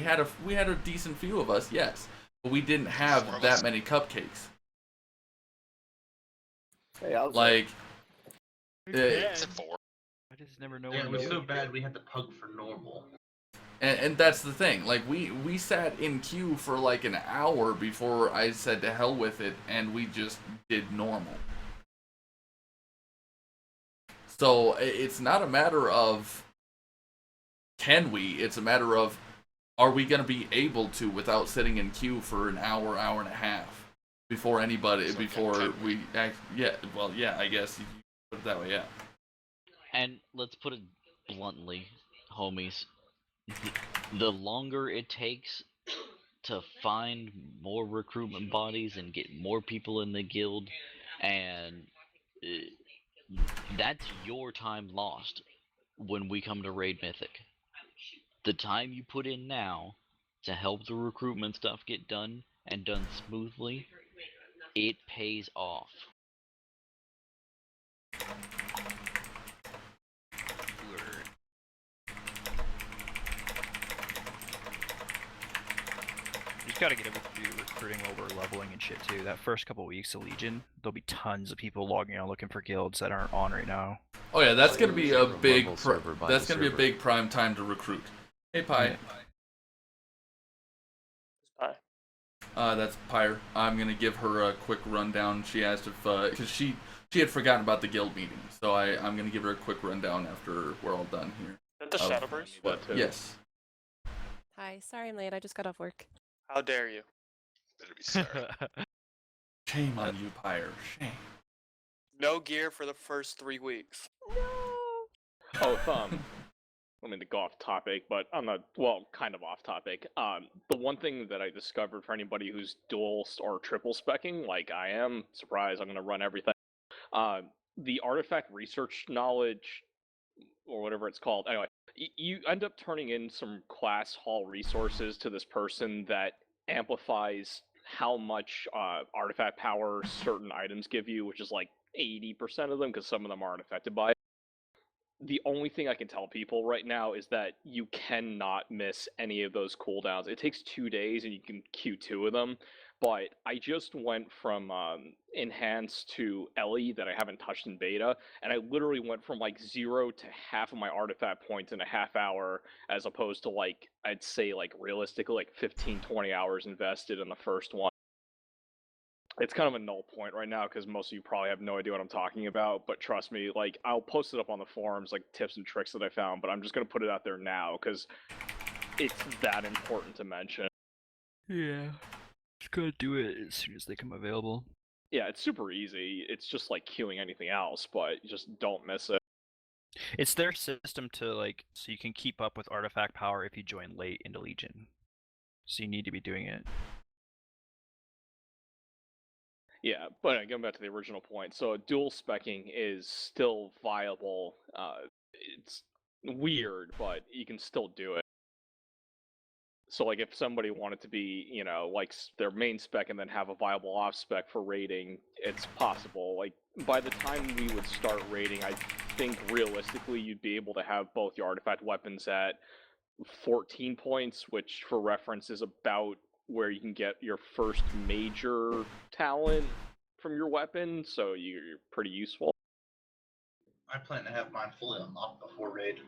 had a decent few of us, yes, but we didn't have that many cupcakes. Hey, I was Like, It's at 4. I just never know Yeah, when it was to so do bad we had to pug for normal. and that's the thing. Like, we sat in queue for like an hour before I said to hell with it, and we just did normal. So it's not a matter of can we, it's a matter of are we going to be able to without sitting in queue for an hour, hour and a half before anybody, So before we act, yeah, well, yeah, I guess you put it that way, yeah. And let's put it bluntly, homies. The longer it takes to find more recruitment bodies and get more people in the guild, and that's your time lost when we come to Raid Mythic. The time you put in now to help the recruitment stuff get done and done smoothly, it pays off. You just gotta get able to do recruiting while we're leveling and shit too. That first couple weeks of Legion, there'll be tons of people logging on looking for guilds that aren't on right now. Oh yeah, that's gonna be a big. server by That's the gonna be a server. big prime time to recruit. Hey, Pi. Bye. That's Pyre. I'm gonna give her a quick rundown. She asked if, because she had forgotten about the guild meeting, so I'm gonna give her a quick rundown after we're all done here. Is that the Shadowburst? Yes. Hi, sorry I'm late. I just got off work. How dare you? Better be sorry. Shame on you, Pyre. Shame. No gear for the first 3 weeks. Oh, I mean to go off topic, but I'm not, well, kind of off topic. The one thing that I discovered for anybody who's dual or triple specking, like I am, surprise, I'm gonna run everything. The artifact research knowledge, or whatever it's called, anyway, you end up turning in some class hall resources to this person that amplifies how much artifact power certain items give you, which is like 80% of them, because some of them aren't affected by it. The only thing I can tell people right now is that you cannot miss any of those cooldowns. It takes 2 days and you can queue 2 of them, but I just went from enhanced to Ellie that I haven't touched in beta, and I literally went from like 0 to half of my artifact points in a half hour, as opposed to like, I'd say like realistically like 15-20 hours invested in the first one. It's kind of a null point right now because most of you probably have no idea what I'm talking about, but trust me, like I'll post it up on the forums, like tips and tricks that I found, but I'm just gonna put it out there now because it's that important to mention. Yeah. Just gotta do it as soon as they come available. Yeah, it's super easy. It's just like queuing anything else, but you just don't miss it. It's their system to like, so you can keep up with artifact power if you join late into Legion. So you need to be doing it. Yeah, but going back to the original point, so dual specking is still viable. It's weird, but you can still do it. So, like, if somebody wanted to be, you know, like their main spec and then have a viable off spec for raiding, it's possible. Like, by the time we would start raiding, I think realistically you'd be able to have both your artifact weapons at 14 points, which for reference is about where you can get your first major talent from your weapon, so you're pretty useful. I plan to have mine fully unlocked before raid.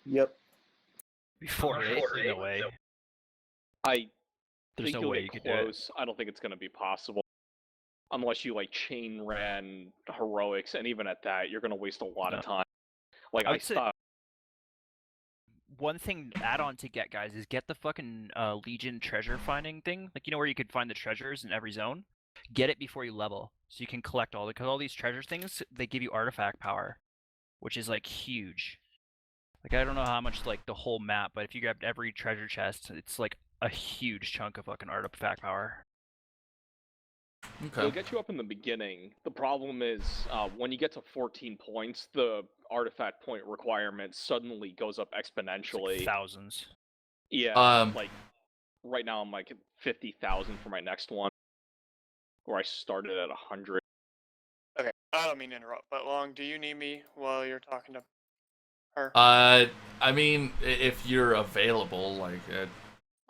Yep. Before raid, in a way. I There's think no you'll way get you could do it. close. I don't think it's going to be possible. Unless you like chain ran heroics, and even at that, you're going to waste a lot of time. Like I I would say- thought. One thing add-on to get, guys, is get the fucking Legion treasure finding thing. Like, you know where you could find the treasures in every zone? Get it before you level, so you can collect all because all these treasure things, they give you artifact power, which is like huge. Like, I don't know how much like the whole map, but if you grabbed every treasure chest, it's like a huge chunk of fucking artifact power. They'll get you up in the beginning. The problem is when you get to 14 points, the artifact point requirement suddenly goes up exponentially. Like thousands. Yeah, like right now I'm like 50,000 for my next one, where I started at 100. Okay, I don't mean to interrupt, but Long, do you need me while you're talking to her? I mean, if you're available, like.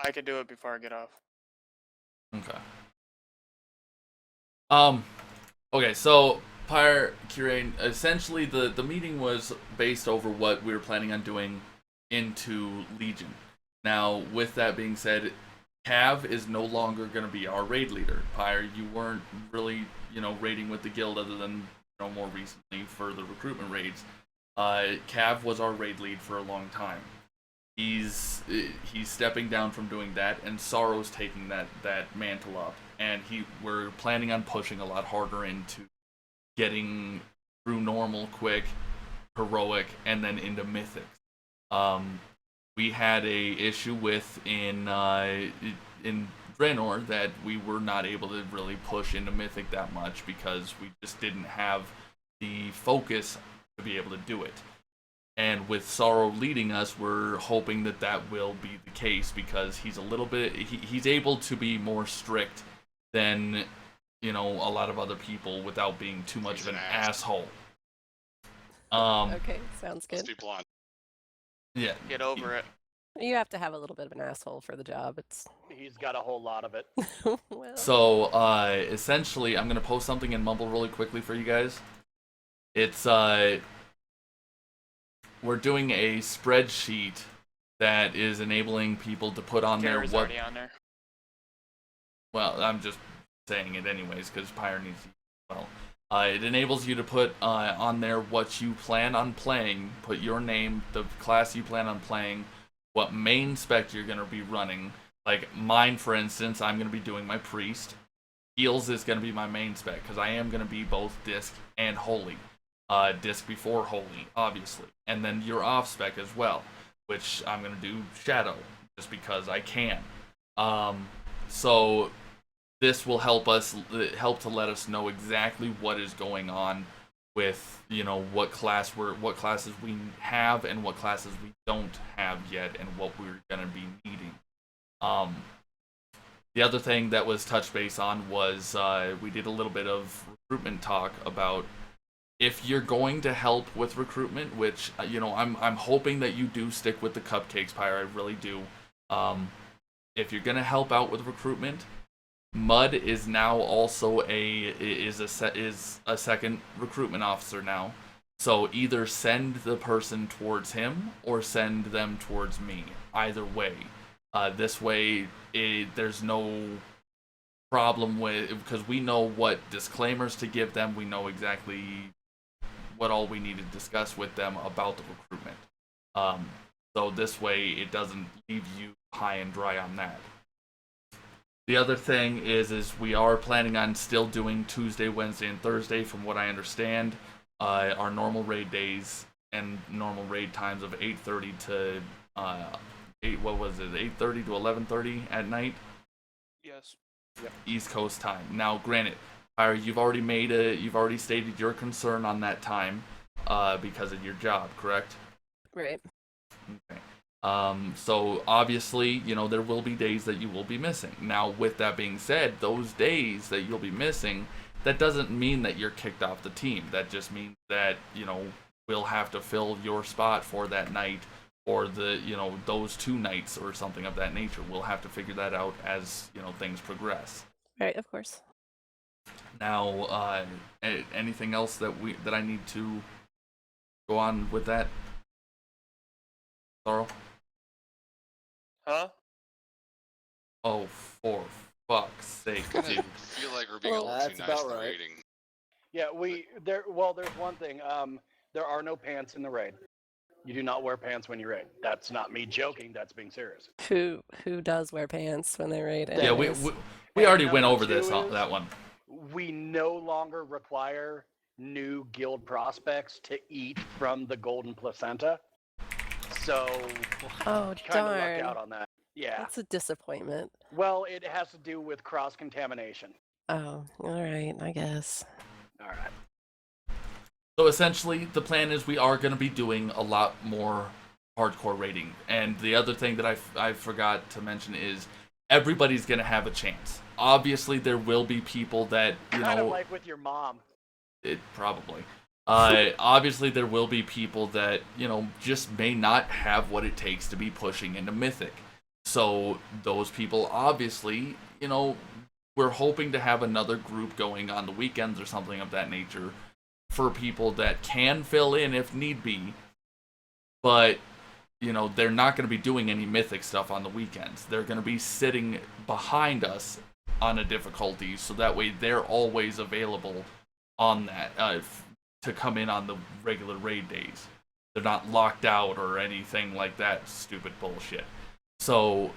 I could do it before I get off. Okay. Okay, so Pyre, Kirain, essentially the meeting was based over what we were planning on doing into Legion. Now, with that being said, Cav is no longer going to be our raid leader. Pyre, you weren't really, raiding with the guild other than, more recently for the recruitment raids. Cav was our raid lead for a long time. He's stepping down from doing that, and Sorrow's taking that mantle up. And we're planning on pushing a lot harder into getting through normal quick, heroic, and then into mythics. We had a issue with in Draenor that we were not able to really push into mythic that much because we just didn't have the focus to be able to do it. And with Sorrow leading us, we're hoping that will be the case because he's a little bit he's able to be more strict than a lot of other people without being too much of an asshole. Okay, sounds good. Let's be blunt. Yeah. Get over it. You have to have a little bit of an asshole for the job. He's got a whole lot of it. Well. So essentially, I'm gonna post something in Mumble really quickly for you guys. It's we're doing a spreadsheet that is enabling people to put on there Gary's what. already on there. Well, I'm just saying it anyways because Pyre needs to. Well, it enables you to put on there what you plan on playing. Put your name, the class you plan on playing, what main spec you're gonna be running. Like mine, for instance, I'm gonna be doing my priest. Heals is gonna be my main spec because I am gonna be both disc and holy. Disc before holy, obviously, and then your off spec as well, which I'm gonna do shadow just because I can. So this will help to let us know exactly what is going on with what classes we have and what classes we don't have yet and what we're gonna be needing. The other thing that was touched base on was we did a little bit of recruitment talk about if you're going to help with recruitment, which I'm hoping that you do stick with the cupcakes, Pyre. I really do. If you're gonna help out with recruitment, Mud is now also a second recruitment officer now. So either send the person towards him or send them towards me. Either way, this way there's no problem with because we know what disclaimers to give them. We know exactly what all we need to discuss with them about the recruitment. So this way it doesn't leave you high and dry on that. The other thing is we are planning on still doing Tuesday, Wednesday, and Thursday from what I understand. Our normal raid days and normal raid times of 8:30 to 8:30 to 11:30 at night. Yes. Yep. East Coast time. Now, granted, Pyre, you've already stated your concern on that time because of your job, correct? Right. Okay. So obviously, there will be days that you will be missing. Now, with that being said, those days that you'll be missing, that doesn't mean that you're kicked off the team. That just means that, we'll have to fill your spot for that night or those 2 nights or something of that nature. We'll have to figure that out as, things progress. Right, of course. Now, anything else that I need to go on with that? Sorrow? Huh? Oh, for fuck's sake, I dude. feel like we're being a little too nice in the rating. Yeah, there's one thing. There are no pants in the raid. You do not wear pants when you raid. That's not me joking. That's being serious. Who does wear pants when they raid? Yeah, we And already went number over this two that is, one. We no longer require new guild prospects to eat from the golden placenta. So, Oh, kind of darn. lucked out on that. Yeah. That's a disappointment. Well, it has to do with cross contamination. Oh, all right, I guess. All right. So essentially, the plan is we are going to be doing a lot more hardcore raiding. And the other thing that I forgot to mention is everybody's going to have a chance. Obviously, there will be people that, Kind of like with your mom. It probably. Obviously, there will be people that, just may not have what it takes to be pushing into Mythic. So those people, obviously, we're hoping to have another group going on the weekends or something of that nature for people that can fill in if need be. But, they're not going to be doing any Mythic stuff on the weekends. They're going to be sitting behind us on a difficulty, so that way they're always available on that to come in on the regular raid days. They're not locked out or anything like that stupid bullshit. So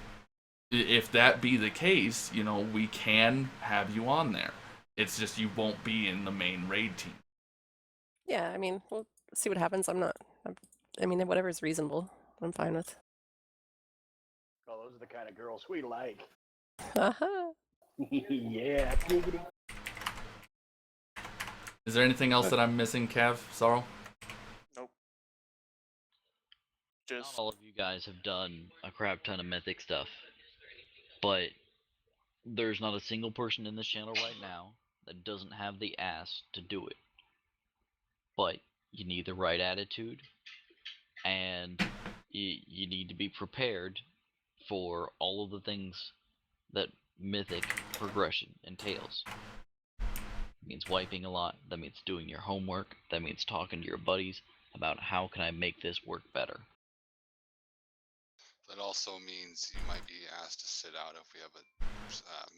if that be the case, we can have you on there. It's just you won't be in the main raid team. Yeah, I mean, we'll see what happens. I mean, whatever's reasonable, I'm fine with. Oh, those are the kind of girls we like. Haha. Yeah, giggity. Is there anything else that I'm missing, Cav? Sorrow? Nope. Not all of you guys have done a crap ton of Mythic stuff, but there's not a single person in this channel right now that doesn't have the ass to do it. But you need the right attitude, and you need to be prepared for all of the things that Mythic progression entails. It means wiping a lot, that means doing your homework, that means talking to your buddies about how can I make this work better. That also means you might be asked to sit out if we have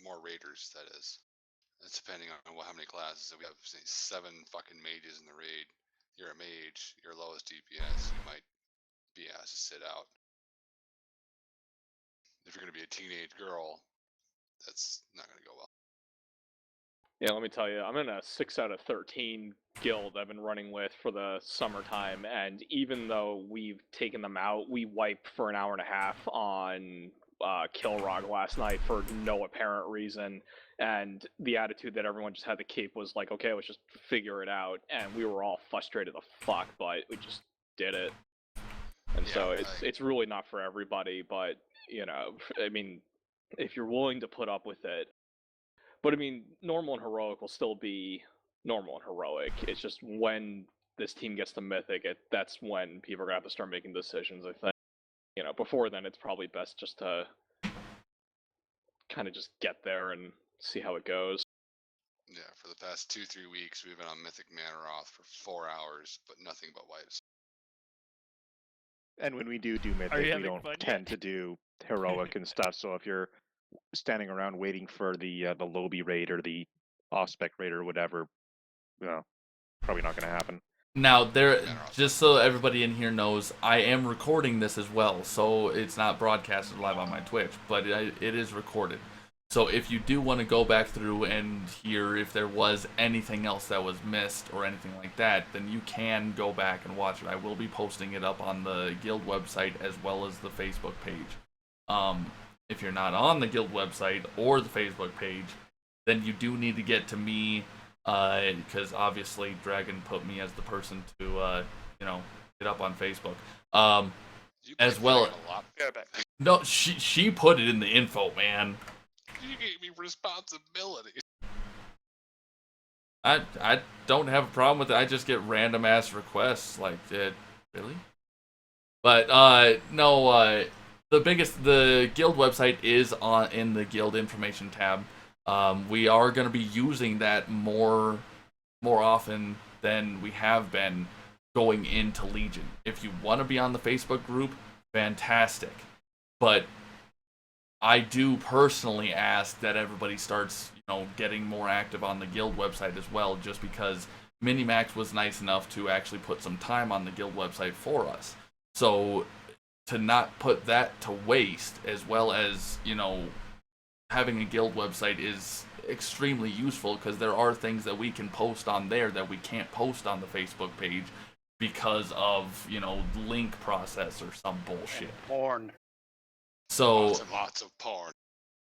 more raiders, that is. It's depending on how many classes. If we have, say, 7 fucking mages in the raid, you're a mage, your lowest DPS, you might be asked to sit out. If you're going to be a teenage girl, that's not going to go well. Yeah, let me tell you, I'm in a 6 out of 13 guild I've been running with for the summertime, and even though we've taken them out, we wiped for an hour and a half on Kilrog last night for no apparent reason, and the attitude that everyone just had to keep was like, okay, let's just figure it out, and we were all frustrated the fuck, but we just did it. And Yeah, so it's really not for everybody, but, I mean, if you're willing to put up with it. But I mean, normal and heroic will still be normal and heroic. It's just when this team gets to Mythic, that's when people are going to have to start making decisions, I think. Before then, it's probably best just to kind of just get there and see how it goes. Yeah, for the past 2-3 weeks, we've been on Mythic Manaroth for 4 hours, but nothing but wipes. And when we do Mythic, Are you we having don't fun yet? tend to do heroic and stuff. So if you're standing around waiting for the Lobby raid or the Ospec raid or whatever, probably not going to happen. Now, just so everybody in here knows, I am recording this as well, so it's not broadcasted live on my Twitch, but it is recorded. So if you do want to go back through and hear if there was anything else that was missed or anything like that, then you can go back and watch it. I will be posting it up on the Guild website as well as the Facebook page. If you're not on the Guild website or the Facebook page, then you do need to get to me, because obviously Dragon put me as the person to, get up on Facebook. As well. No, she put it in the info, man. You gave me responsibility. I don't have a problem with it. I just get random ass requests like, really? But no, the guild website is in the guild information tab. We are going to be using that more often than we have been going into Legion. If you want to be on the Facebook group, fantastic. But I do personally ask that everybody starts, getting more active on the guild website as well, just because Minimax was nice enough to actually put some time on the guild website for us. So to not put that to waste, as well as, having a guild website is extremely useful, because there are things that we can post on there that we can't post on the Facebook page because of, link process or some bullshit. Porn. So lots of porn.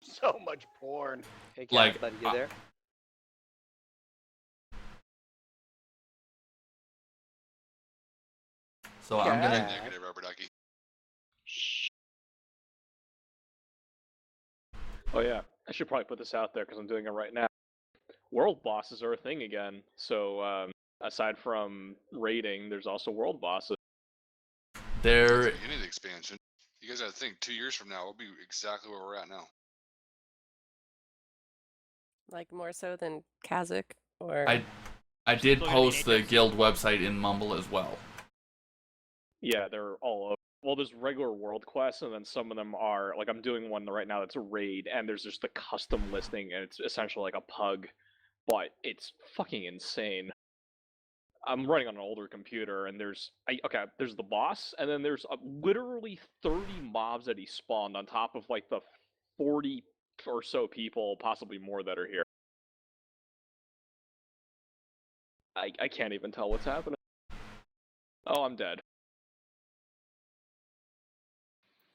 So much porn. Hey, Like, Bud, you there? So I'm gonna. Negative, rubber ducky. Oh yeah, I should probably put this out there because I'm doing it right now. World bosses are a thing again. So aside from raiding, there's also world bosses. There. At the beginning of the expansion, you guys got to think 2 years from now we'll be exactly where we're at now. Like more so than Kazakh or. I did post the guild website in Mumble as well. Yeah, they're all over. Well, there's regular world quests, and then some of them are like I'm doing one right now that's a raid, and there's just the custom listing, and it's essentially like a pug, but it's fucking insane. I'm running on an older computer, and there's the boss, and then there's literally 30 mobs that he spawned on top of like the 40 or so people, possibly more, that are here. I can't even tell what's happening. Oh, I'm dead.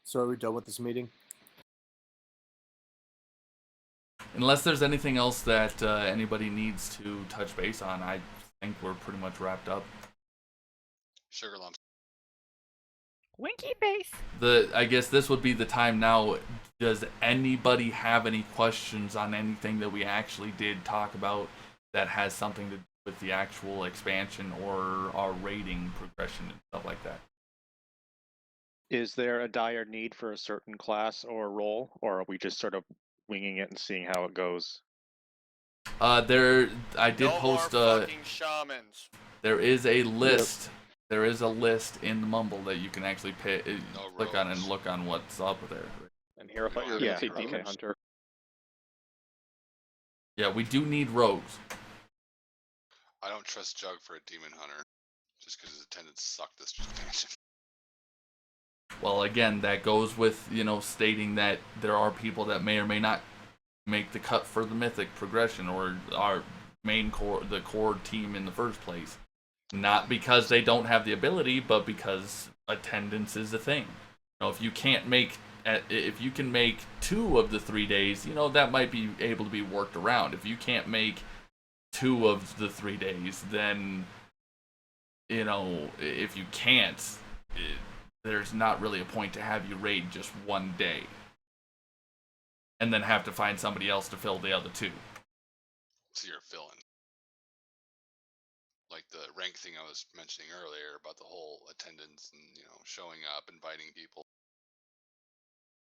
So are we done with this meeting? Unless there's anything else that anybody needs to touch base on, I think we're pretty much wrapped up. Sugar lumps. Winky face. I guess this would be the time now. Does anybody have any questions on anything that we actually did talk about that has something to do with the actual expansion or our rating progression and stuff like that? Is there a dire need for a certain class or role, or are we just sort of winging it and seeing how it goes? I did post fucking shamans. There is a list. Yep. There is a list in the Mumble that you can actually click on and look on what's up there. And here, if I were to say Demon Hunter. Yeah, we do need rogues. I don't trust Jug for a Demon Hunter, just because his attendance sucked this expansion. Well, again, that goes with, stating that there are people that may or may not make the cut for the Mythic progression or our main core, the core team in the first place. Not because they don't have the ability, but because attendance is a thing. If you can't make, if you can make 2 of the 3 days, that might be able to be worked around. If you can't make 2 of the 3 days, then, if you can't, there's not really a point to have you raid just 1 day. And then have to find somebody else to fill the other 2. So you're filling. Like the rank thing I was mentioning earlier about the whole attendance and, showing up, inviting people.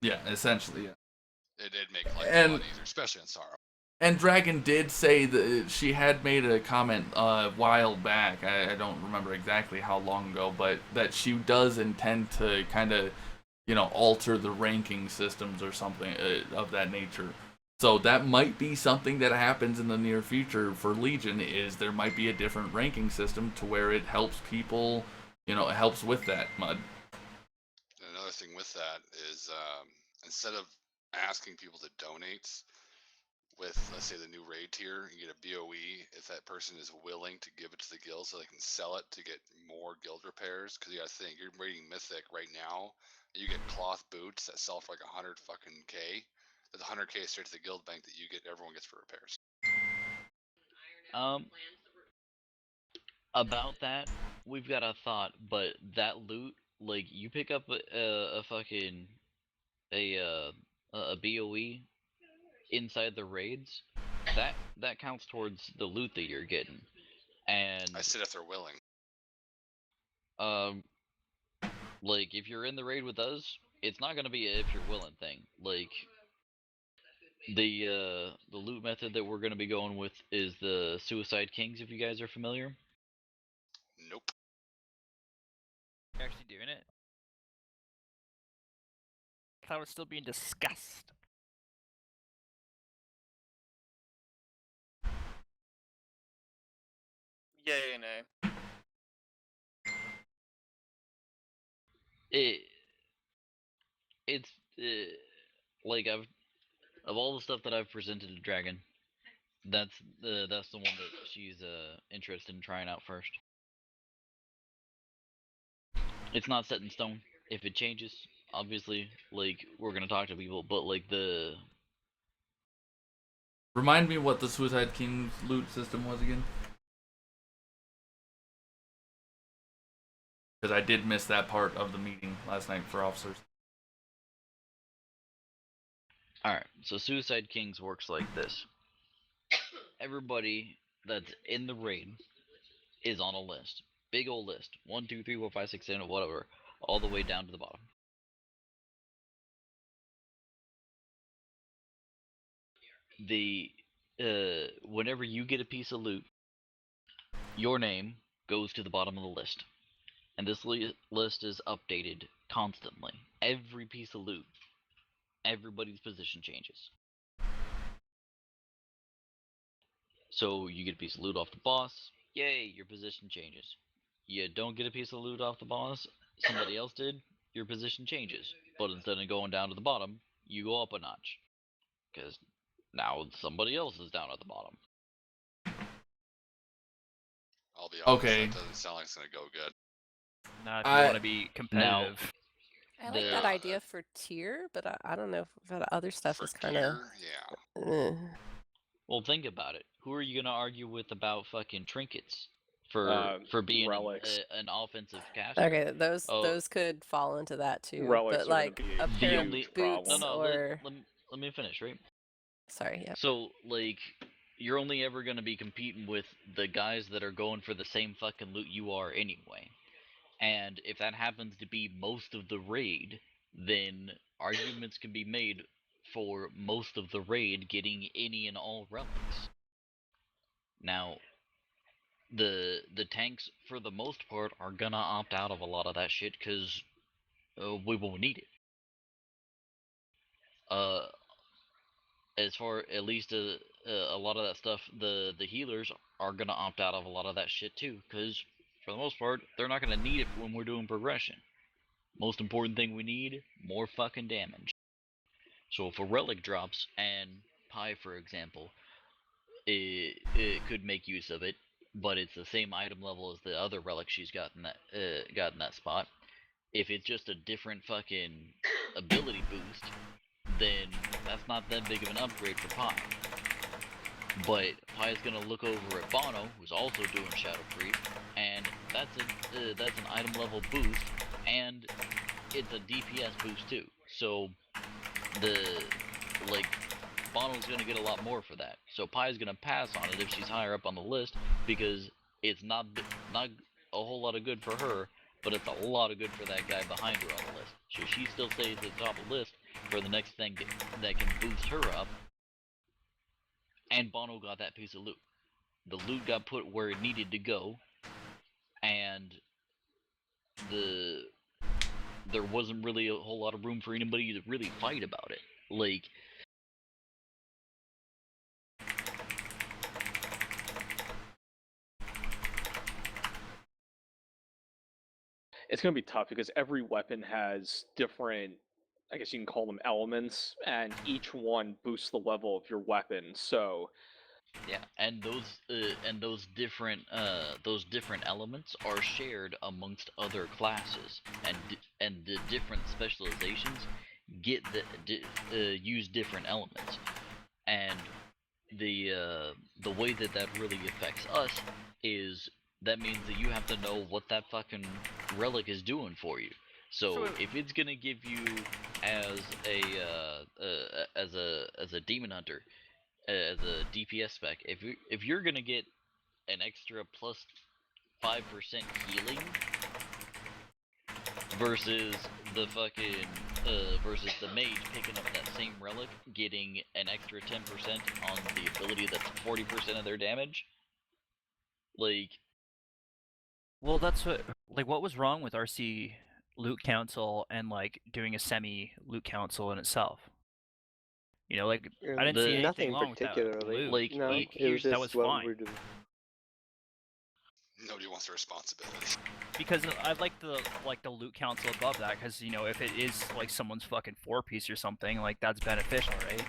Yeah, essentially, yeah. It did make life a lot easier, especially on Sorrow. And Dragon did say that she had made a comment a while back, I don't remember exactly how long ago, but that she does intend to kind of, alter the ranking systems or something of that nature. So that might be something that happens in the near future for Legion, is there might be a different ranking system to where it helps people, it helps with that, Mud. Another thing with that is instead of asking people to donate with, let's say, the new raid tier, you get a BOE if that person is willing to give it to the guild so they can sell it to get more guild repairs. Because you gotta think, you're raiding Mythic right now, you get cloth boots that sell for like 100 fucking K. There's 100K straight to the guild bank that everyone gets for repairs. About that, we've got a thought, but that loot, like, you pick up a fucking a BOE inside the raids, that counts towards the loot that you're getting. And I said if they're willing. Like, if you're in the raid with us, it's not gonna be a if you're willing thing. Like, the loot method that we're gonna be going with is the Suicide Kings, if you guys are familiar. Nope. You're actually doing it? I thought it was still being discussed. Yay or nay? It's like of all the stuff that I've presented to Dragon, that's the one that she's interested in trying out first. It's not set in stone. If it changes, obviously, like we're gonna talk to people, but like the Remind me what the Suicide King's loot system was again. Because I did miss that part of the meeting last night for officers. Alright, so Suicide Kings works like this. Everybody that's in the raid is on a list. Big old list. 1, 2, 3, 4, 5, 6, 7, whatever. All the way down to the bottom. Whenever you get a piece of loot, your name goes to the bottom of the list. And this list is updated constantly. Every piece of loot, everybody's position changes. So you get a piece of loot off the boss, yay, your position changes. You don't get a piece of loot off the boss, somebody else did, your position changes. But instead of going down to the bottom, you go up a notch. Because now somebody else is down at the bottom. I'll be honest, Okay. that doesn't sound like it's gonna go good. Not if you want to be competitive. I like that idea for tier, but I don't know if that other stuff is kind of. Yeah. Well, think about it. Who are you gonna argue with about fucking trinkets for being an offensive caster? Okay, those could fall into that too. Relics but are like gonna be a a pair of huge boots problem. or Let me finish, right? sorry, yeah. So, like, you're only ever gonna be competing with the guys that are going for the same fucking loot you are anyway. And if that happens to be most of the raid, then arguments can be made for most of the raid getting any and all relics. Now, the tanks, for the most part, are gonna opt out of a lot of that shit because we won't need it. As far at least a lot of that stuff, the healers are gonna opt out of a lot of that shit too, because for the most part, they're not gonna need it when we're doing progression. Most important thing we need, more fucking damage. So if a relic drops, and Pi, for example, it could make use of it, but it's the same item level as the other relic she's got in that spot. If it's just a different fucking ability boost, then that's not that big of an upgrade for Pi. But Pi is gonna look over at Bono, who's also doing Shadow Creep, and that's an item level boost, and it's a DPS boost too. So Bono's gonna get a lot more for that. So Pi's gonna pass on it if she's higher up on the list, because it's not a whole lot of good for her, but it's a lot of good for that guy behind her on the list. So she still stays at the top of the list for the next thing that can boost her up. And Bono got that piece of loot. The loot got put where it needed to go, and there wasn't really a whole lot of room for anybody to really fight about it. Like, it's going to be tough because every weapon has different, I guess you can call them elements, and each one boosts the level of your weapon. So yeah, and those different elements are shared amongst other classes, and the different specializations use different elements, and the way that really affects us is that means that you have to know what that fucking relic is doing for you. So if it's gonna give you as a demon hunter, as a DPS spec, if you're gonna get an extra plus 5% healing versus the fucking versus the mage picking up that same relic getting an extra 10% on the ability that's 40% of their damage, like. Well, that's what was wrong with RC Loot Council and like doing a semi Loot Council in itself. You know, like I didn't see anything wrong with that loot. Like, that was what fine. we're doing. nobody wants the responsibility. Because I like the loot council above that, because you know if it is like someone's fucking 4-piece or something, like that's beneficial, right?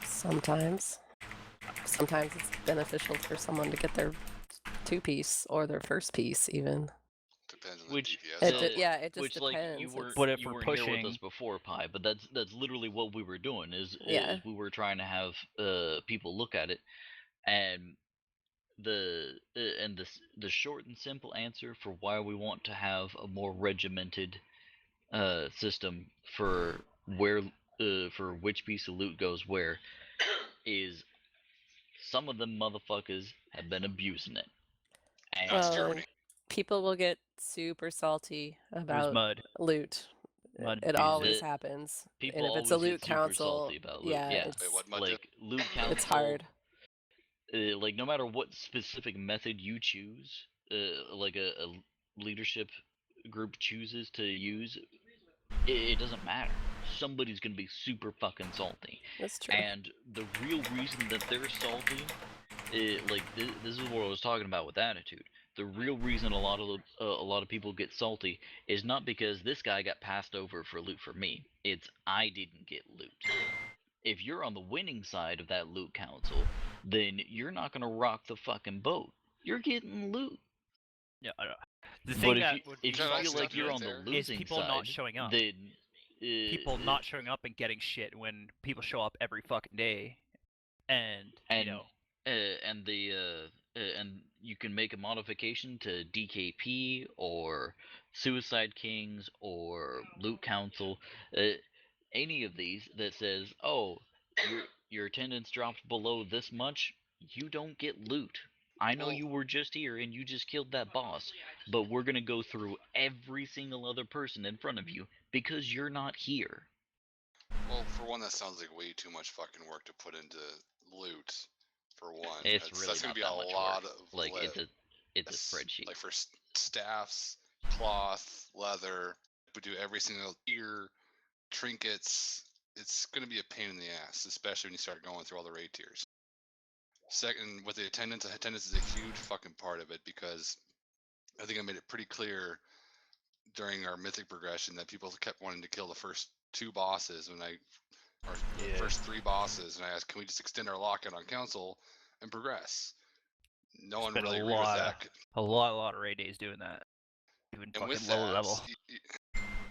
Sometimes it's beneficial for someone to get their 2-piece or their first piece even. Depends on the Which DPS. Yeah, it just which depends. like you weren't But if you we're weren't here with pushing- us before, Pi, but that's literally what we were doing. Is Yeah. we were trying to have people look at it, and the short and simple answer for why we want to have a more regimented system for where for which piece of loot goes where is some of them motherfuckers have been abusing it. And Well, people will get super salty about mud. loot. Mud It pieces. always happens. people And if it's a always loot get super council, salty about loot. yeah, Yeah, it's, Wait, what mud like loot council. it's hard. Like no matter what specific method you choose, like a leadership group chooses to use, it doesn't matter. Somebody's gonna be super fucking salty. That's true. And the real reason that they're salty, like this is what I was talking about with attitude. The real reason a lot of people get salty is not because this guy got passed over for loot for me. It's I didn't get loot. If you're on the winning side of that loot council, then you're not gonna rock the fucking boat. You're getting loot. Yeah, I know. The But thing if that you, would if be you salty feel like you're on the is losing people side, not showing up. then People not showing up and getting shit when people show up every fucking day, and you know. And you can make a modification to DKP or Suicide Kings or Loot Council, any of these that says, oh, your attendance dropped below this much, you don't get loot. I know you were just here and you just killed that boss, but we're gonna go through every single other person in front of you because you're not here. Well, for one, that sounds like way too much fucking work to put into loot. For one, It's that's, really that's gonna not be that a much lot work. of Like live. it's a spreadsheet. Like for staffs, cloth, leather, we do every single tier, trinkets. It's gonna be a pain in the ass, especially when you start going through all the raid tiers. Second, with the attendance is a huge fucking part of it because I think I made it pretty clear during our mythic progression that people kept wanting to kill the first 2 bosses or the first 3 bosses, and I asked, can we just extend our lockout on council and progress? No one Been really a agreed with lot that. of raid days doing that. Even And fucking with low that, level.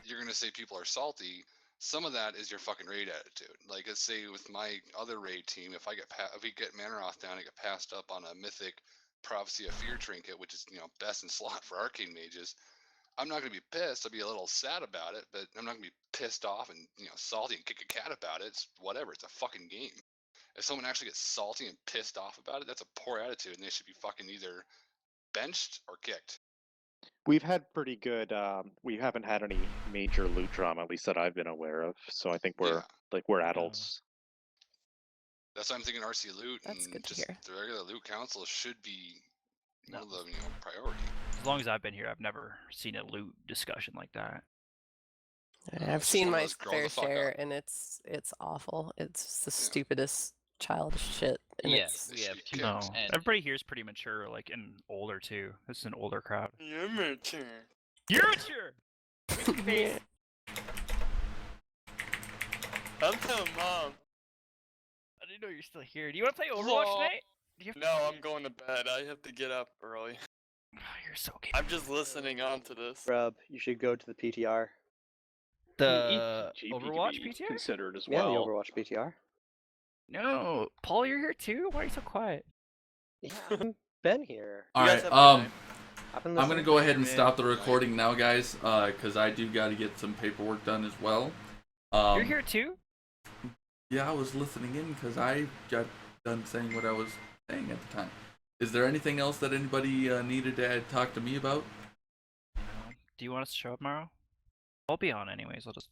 you're gonna say people are salty. Some of that is your fucking raid attitude. Like, let's say with my other raid team, if we get Manaroth down, I get passed up on a mythic Prophecy of Fear trinket, which is best in slot for arcane mages. I'm not gonna be pissed. I'll be a little sad about it, but I'm not gonna be pissed off and salty and kick a cat about it. It's whatever. It's a fucking game. If someone actually gets salty and pissed off about it, that's a poor attitude, and they should be fucking either benched or kicked. We've had pretty good. We haven't had any major loot drama, at least that I've been aware of. So I think we're adults. That's why I'm thinking RC loot That's and good to just hear. the regular loot council should be one of the priority. As long as I've been here, I've never seen a loot discussion like that. I've seen one of my those grow fair the fuck share, and it's awful. It's the stupidest childish shit. And Yeah, it's, we have two. No, And everybody here is pretty mature, like and older too. This is an older crowd. You're mature. You're mature. Yeah. I'm telling mom. I didn't know you're still here. Do you want to play Overwatch Aw. tonight? Do you have No, I'm going to bed. I have to get up early. Oh, you're so gay. I'm just listening on to this. Rob, you should go to the PTR. The GP could Overwatch be PTR? considered as Yeah, the well. Overwatch PTR. No, Paul, you're here too. Why are you so quiet? Yeah, I've been here. All You right. guys have a good night. I've been I'm gonna listening. go ahead and Man. stop the recording now, guys, because I do got to get some paperwork done as well. You're here too. Yeah, I was listening in because I got done saying what I was saying at the time. Is there anything else that anybody needed to talk to me about? Do you want us to show up tomorrow? I'll be on anyways. I'll just